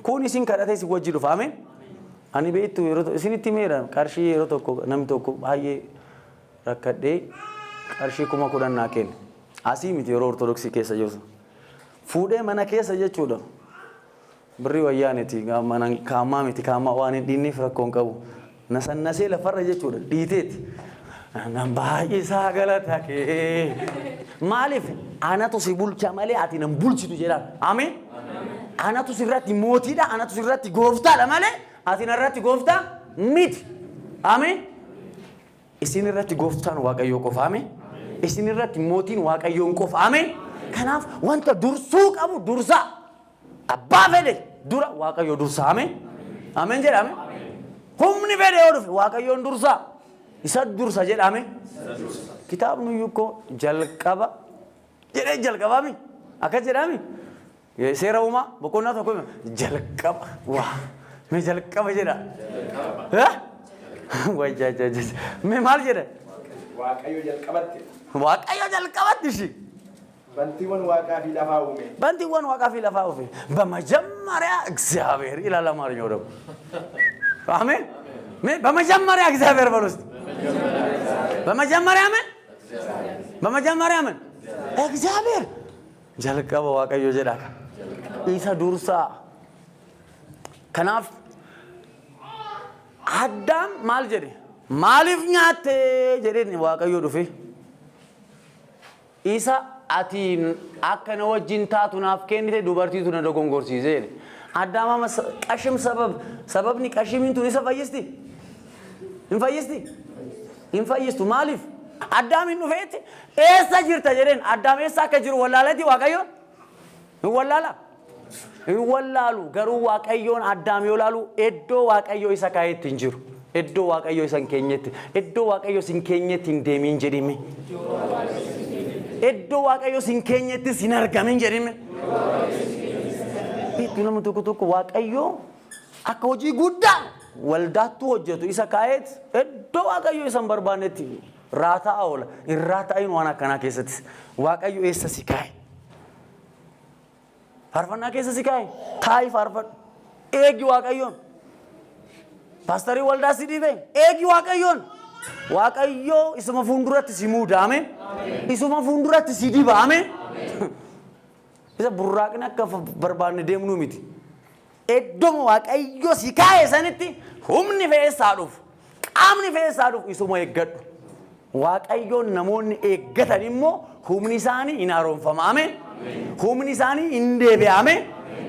Kun isin kadhatee si wajji dhufa. Ameen. Ani beektu yeroo isinitti meera qarshii yeroo tokko namni tokko baay'ee rakkadhee qarshii 10,000 naa kenne. Asii miti yeroo ortodoksii keessa jirtu. Fuudhee mana keessa jechuudha. Birrii wayyaaniti mana kaamaa miti kaamaa waan hin dhiinneef rakkoon qabu. Nasannasee lafarra jechuudha. Dhiiteeti. Nan baay'ee isaa galata kee. Maaliif anatu si bulcha malee ati nan bulchitu jedhaan. Ameen. Anatu sirratti mootiidha, anatu sirratti gooftaadha malee ati narratti gooftaa miti. Ameen. Isin irratti gooftaan Waaqayyoo qofa. Ameen. Isin irratti mootiin Waaqayyoon qofa. Ameen. Kanaaf wanta dursuu qabu dursaa. Abbaa fedhe dura Waaqayyoo dursaa. Ameen. Ameen jedha. Ameen. Humni fedhe yoo dhufe Waaqayyoon dursaa. Isa dursa jedhame kitaabni yuko jalqaba jedhee jalqabami akka jedhami seera uumaa boqonnaa tokko jalqaba waa me jalqaba jedha wajjaa me maal jedha Waaqayyo jalqabatti shi bantiiwwan waaqaa fi lafaa uume በመጀመሪያ እግዚአብሔር ይላል አማርኛው ደግሞ አሜን በመጀመሪያ እግዚአብሔር በሉት በመጀመሪያ ምን እግዚአብሔር jalqaba Waaqayyo jedha isa dursa. Kanaaf Addaam maal jedhe maaliif nyaatte jedheen Waaqayyo dhufe isa ati akka na wajjin taatu naaf kennite dubartiitu na dogongorsiise jedhe. Addaam amma qashim sababni qashimiin tun isa fayyisti hin fayyisti hin fayyistu maaliif Addaamin dhufeetti eessa jirta jedheen Addaam eessa akka jiru wallaalati Waaqayyoon hin wallaala hin wallaalu garuu Waaqayyoon Addaam yoo laalu eddoo Waaqayyo isa kaayetti hin jiru eddoo Waaqayyo isa hin keenyetti eddoo Waaqayyo sin keenyetti hin deemin jedhime eddoo Waaqayyo sin keenyetti sin argamin jedhime bitu nama tokko Waaqayyo akka hojii guddaa waldaattu hojjetu isa kaayetti eddoo Waaqayyo isa hin barbaanetti raataa oola irraataan waan akkanaa keessatti Waaqayyo eessa si kaaye farfannaa keessa si kaaye taa'ii farfadhu eegi Waaqayyoon paastarii waldaa si dhiibe eegi Waaqayyoon Waaqayyo isuma fuulduratti si muuda. Ameen. Isuma fuulduratti si diba. Ameen. Isa burraaqni akka barbaanne deemnu miti. Eddoma Waaqayyo si kaa'e sanitti humni fe'eessaa dhufu qaamni fe'eessaa dhufu isuma eeggadhu. Waaqayyoon namoonni eeggatan immoo humni isaanii hin haaromfama. Ameen. Humni isaanii hin deebi'a. Ameen.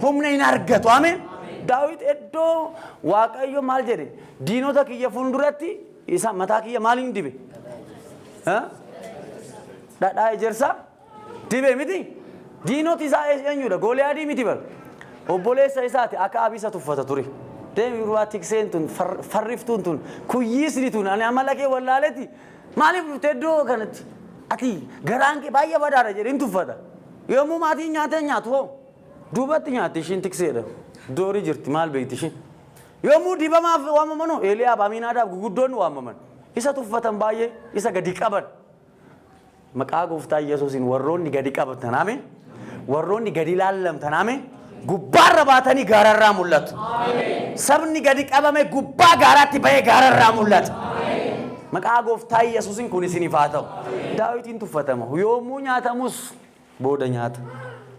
Humna hin argatu. Ameen. Daawit eddoo Waaqayyo maal jedhe diinota kiyya fuulduratti isa mataa kiyya maaliin dibe? Dhadhaa ejersa dibe miti. Diinoti isaa eenyudha? Gooliyaadii miti bar. Obboleessa isaati akka abisa tuffata ture. Deemi ruwaa tikseen tun farriftuun tun kuyyiisni tun ani amala kee wallaaleti maaliif dhufte iddoo kanatti ati garaan kee baay'ee badaadha jedhin tuffata. Yommuu maatiin nyaata nyaatu hoo duubatti nyaatti ishiin tikseedha. Doori jirti maal beekti ishiin. Yommuu dibamaaf waamaman Eeliyaab Amiinaadaaf guguddoonni waamaman isa tuffatan baay'ee isa gadi qaban. Maqaa gooftaa Yesuusiin warroonni gadi qabatan ameen. Warroonni gadi laallamtan ameen. Gubbaarra baatanii gaararraa mul'atu. Ameen. sabni gadi qabame gubbaa gaaraatti bahee gaararraa mul'ata. Maqaa gooftaa Yesuusin kun isiniif haa ta'u. Daawitiin tuffatama yoomuu nyaatamus booda nyaata.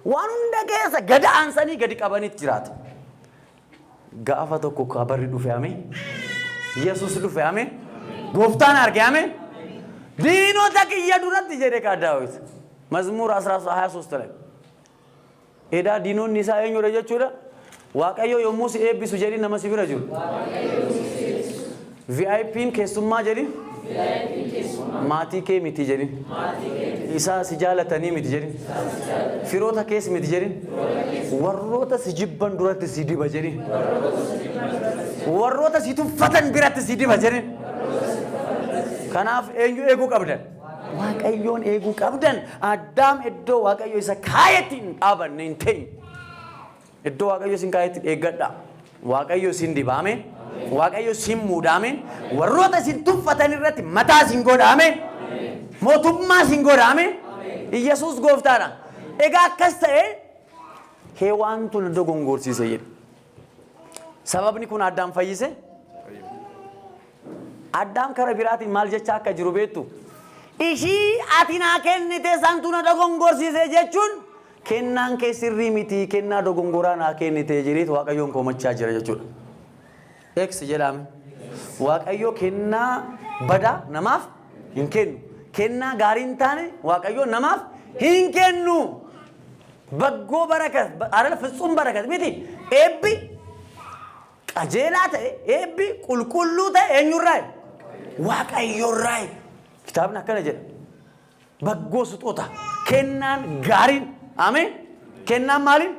Waan hunda keessa gada aansanii gadi qabanitti jiraata. Gaafa tokko kabarri dhufe ameen. Yesuus dhufe ameen. Gooftaan arge ameen. Diinota kiyya duratti jedhe kaa Daawit. Mazmuur 23 ላይ Edaa diinonni isaa eenyudha jechuudha. Waaqayyo yommuu si eebbisu jedhi nama si bira jiru. VIP'n keessummaa jedhi. Maatii kee miti jedhi. Isaa si jaalatanii miti jedhi. Firoota kees miti jedhi. Warroota si jibban duratti si diba jedhi. Warroota si tuffatan biratti si diba jedhi. Kanaaf eenyu eeguu qabdan? Waaqayyoon eeguu qabdan. Addaam iddoo Waaqayyo isa kaayetti hin dhaabanne hin ta'in. Iddoo Waaqayyo isin kaayetti eeggadha. Waaqayyo isin dibaame. Waaqayyo isin muudaame. Warroota isin tuffatan irratti mataa isin godhaame. Mootummaa isin godhaame. Yesuus gooftaadha. Egaa akkas ta'e Heewaantu na dogongorsiise jedhe. Sababni kun Addaam fayyise. Addaam kara biraatiin maal jecha akka jiru beektu. Ishii ati naa kennite santu na dogongorsiise jechuun kennaan kee sirrii miti kennaa dogongoraa naa kennite jedheet Waaqayyoon komachaa jira jechuudha. Eeks jedhame. Waaqayyo kennaa badaa namaaf hin kennu. Kennaa gaarii hin taane Waaqayyo namaaf hin kennu. Baggoo barakat arala ፍጹም barakat miti. Eebbi qajeelaa ta'e eebbi qulqulluu ta'e eenyurraa? Waaqayyoorraa. Kitaabni akkana jedha. Baggoo sixoota kennaan gaariin ameen. Kennaan maaliin?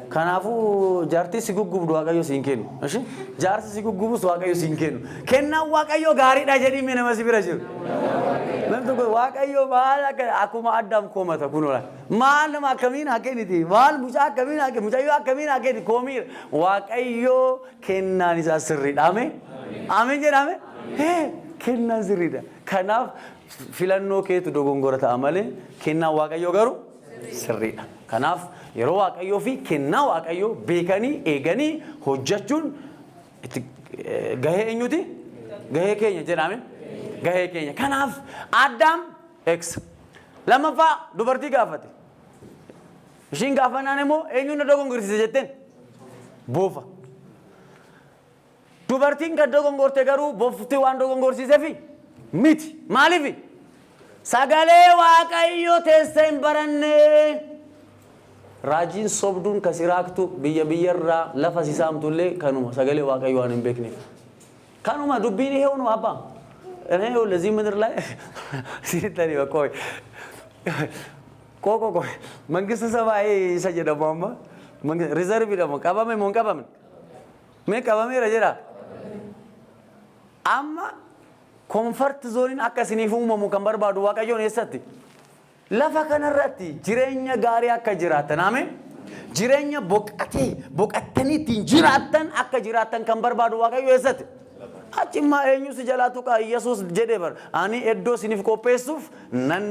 Kanaafuu jaartii si guggubdu Waaqayyo siin kennu. Eshi jaarsi si guggubus Waaqayyo siin kennu. Kennaan Waaqayyo gaariidha jedhii nama si bira jiru. Namni tokko Waaqayyo maal akkuma Addaam koomata kunuudha. Maal nama akkamiin haa kenniti? Maal mucaa akkamiin haa kenniti? Mucayyoo akkamiin haa kenniti? Koomiidha. Waaqayyo kennaan isaa sirriidha. Ameen. Ameen jedhame. Kennaan sirriidha. Kanaaf filannoo keetu dogongora ta'a malee kennaan Waaqayyo garuu sirriidha. Kanaaf yeroo Waaqayyoo fi kennaa Waaqayyoo beekanii eeganii hojjechuun gahee eenyuti? Gahee keenya jedhame. Gahee keenya. Kanaaf Addaam X. Lammaffaa dubartii gaafate. Ishiin gaafannaan immoo eenyuun na dogongorsiise jetteen? Boofa. Dubartiin kan dogongorte garuu boofti waan dogongorsiiseefi miti. Maaliifi? Sagalee Waaqayyoo teessee hin baranne. Raajiin sobduun kasiraaktu biyya biyyarraa lafa sisaamtullee kanuma sagalee Waaqayyoo waan hin beekneef. Kanuma dubbiin heewnu abbaa. Ene ለዚህ ምድር ላይ ሲተሪ በቆይ ኮኮ መንግስት ሰማይ ሰጀደማማ መንግስት ሪዘርቭ ደግሞ ቀባሜ ሞን ቀባሜ ሜ ቀባሜ ረጀራ አማ ኮምፈርት ዞኒን አከስኒፉ መሙ ከንበርባዱ Waaqayyoon eessatti lafa kanarratti jireenya gaarii akka jiraatan ameen jireenya boqattanii jiraatan akka jiraatan kan barbaadu Waaqayyo eessatti achimma eenyu si jalaatu ka Yesuus jedhe bar ani eddoo sinif qopheessuuf nan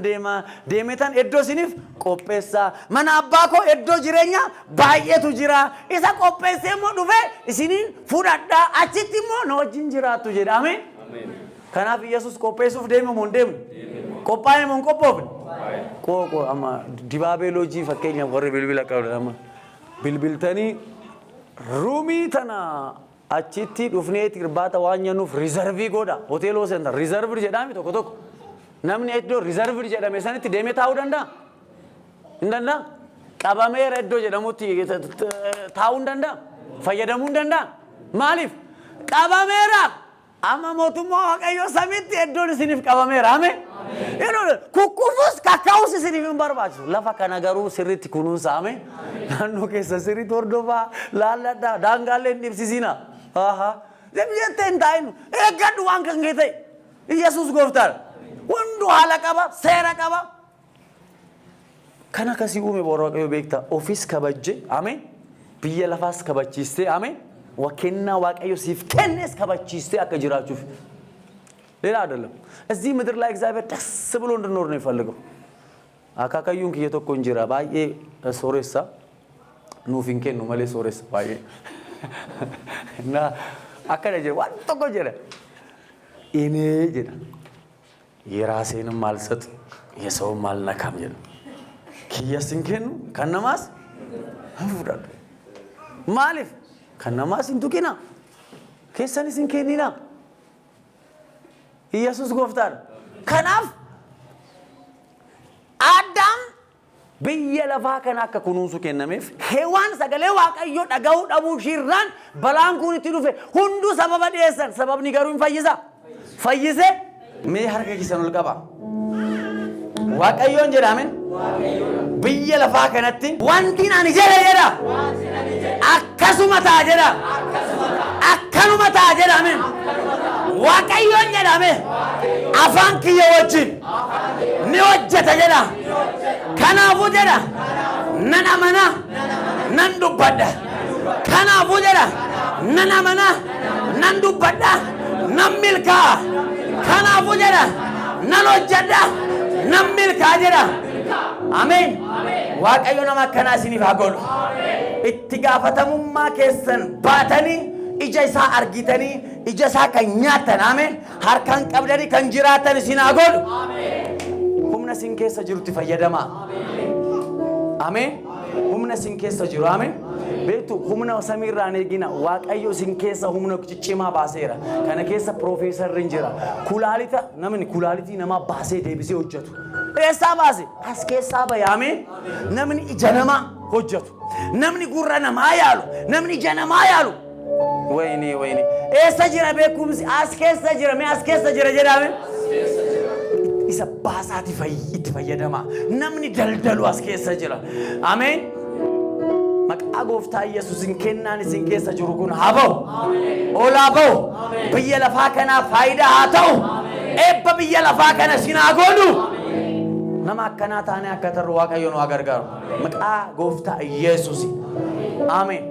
deemetan eddoo sinif qopheessa mana abbaa koo eddoo jireenya baay'eetu jira isa qopheessee immoo dhufe isiniin fudhadhaa achitti immoo na wajjin jiraattu jedhe ameen. Kanaaf Yesuus qopheessuuf deeme moo hin deemne? Qophaa'ee moo hin qophoofne? Qoqo amma dibaabee loojii fakkeenyaaf warri bilbila qabdan amma bilbiltanii ruumii tana achitti dhufneeti irbaata waan nyaannuuf riizarvii godha hoteeloo seentaa riizarvii jedhame tokko namni iddoo riizarvii jedhame sanitti deemee taa'uu danda'a? Hin danda'a? Qabameera iddoo jedhamutti taa'uu hin danda'a? Fayyadamuu hin danda'a? Maaliif? Qabameera! Amma mootummaa Waaqayyoo samitti iddoon isiniif qabameera ameen. Kukkufuus kakkaa'uus isiniif hin barbaachisu. Lafa kana garuu sirriitti kunuunsa ameen. Naannoo keessa sirriitti hordofaa laalladhaa daangaalee hin dhibsisiinaa. Jettee hin taa'inu eeggadhu waan kan kee ta'e. Yesuus gooftaadha. Hunduu haala qaba seera qaba. Kan akkasii uume boora Waaqayyoo beektaa ofiis kabajje ameen. Biyya lafaas kabachiistee ameen. Wakennaa Waaqayyo siif kennes kabachiistee akka jiraachuuf ሌላ አይደለም እዚህ ምድር ላይ እግዚአብሔር ደስ ብሎ እንድኖር ነው የሚፈልገው አካካዩን ከየተኮ እንጀራ ባዬ ሶሬሳ ኑፊንኬን ነው ማለ ሶሬሳ ባዬ Na akkana jedhe waan tokko jedhe. Inni jedha. Yeraaseንም አልሰጥ የሰውም አልነካም jedha. Kiyyasin kennu kan namaas fudhadhu. Maaliif kan namaas hin tuqina. Keessanis hin kennina. Yesuus gooftaadha. Kanaaf Adam biyya lafaa kana akka kunuunsu kennameef Hewaan sagalee Waaqayyoo dhaga'uu dhabuu shirraan balaan kun itti dhufe hunduu sababa dhiyeessan. Sababni garuu hin fayyisa. Fayyise mee harka keessan ol qaba. Waaqayyoon jedhamen biyya lafaa kanatti wanti ani jedha akkasuma ta'a jedha. Akkanuma ta'a jedhamen Waaqayyoon jedhame afaan kiyya wajjin ni hojjeta jedha. Kanaafuu jedha nan amana nan dubbadha. Kanaafuu jedha nan amana nan dubbadha nan milkaa'a. Kanaafuu jedha nan hojjedha nan milkaa'a jedha. Ameen. Waaqayyo nama akkanaa isiniif haa godhu. Itti gaafatamummaa keessan baatanii ija isaa argitanii ija isaa kan nyaattan. Ameen. Harkaan qabdanii kan jiraatan isin haa godhu. Humna isin keessa jirutti fayyadamaa. Ameen. Humna isin keessa jiru. Ameen. Beektu humna samiirraan eegina. Waaqayyo isin keessa humna ciccimaa baaseera. Kana keessa piroofeesarri jira. Kulaalita namni kulaalitii namaa baasee deebisee hojjetu. Eessaa baase? As keessaa bahe. Ameen. Namni ija namaa hojjetu. Namni gurra namaa yaalu. Namni ija namaa yaalu. Wayne. Eessa jira beekumsi? As keessa jira. Mee as keessa jira jedhame? Isa baasaati itti fayyadama. Namni daldalu as keessa jira. Ameen. Maqaa gooftaa Yesuusin kennaan isin keessa jiru kun haa ba'u. Olaa ba'u. Biyya lafaa kanaaf faayidaa haa ta'u. Eebba biyya lafaa kana isin haa godhu. Nama akkanaa taane akka tarru Waaqayyo nu haa gargaaru. Maqaa gooftaa Yesuusi. Ameen.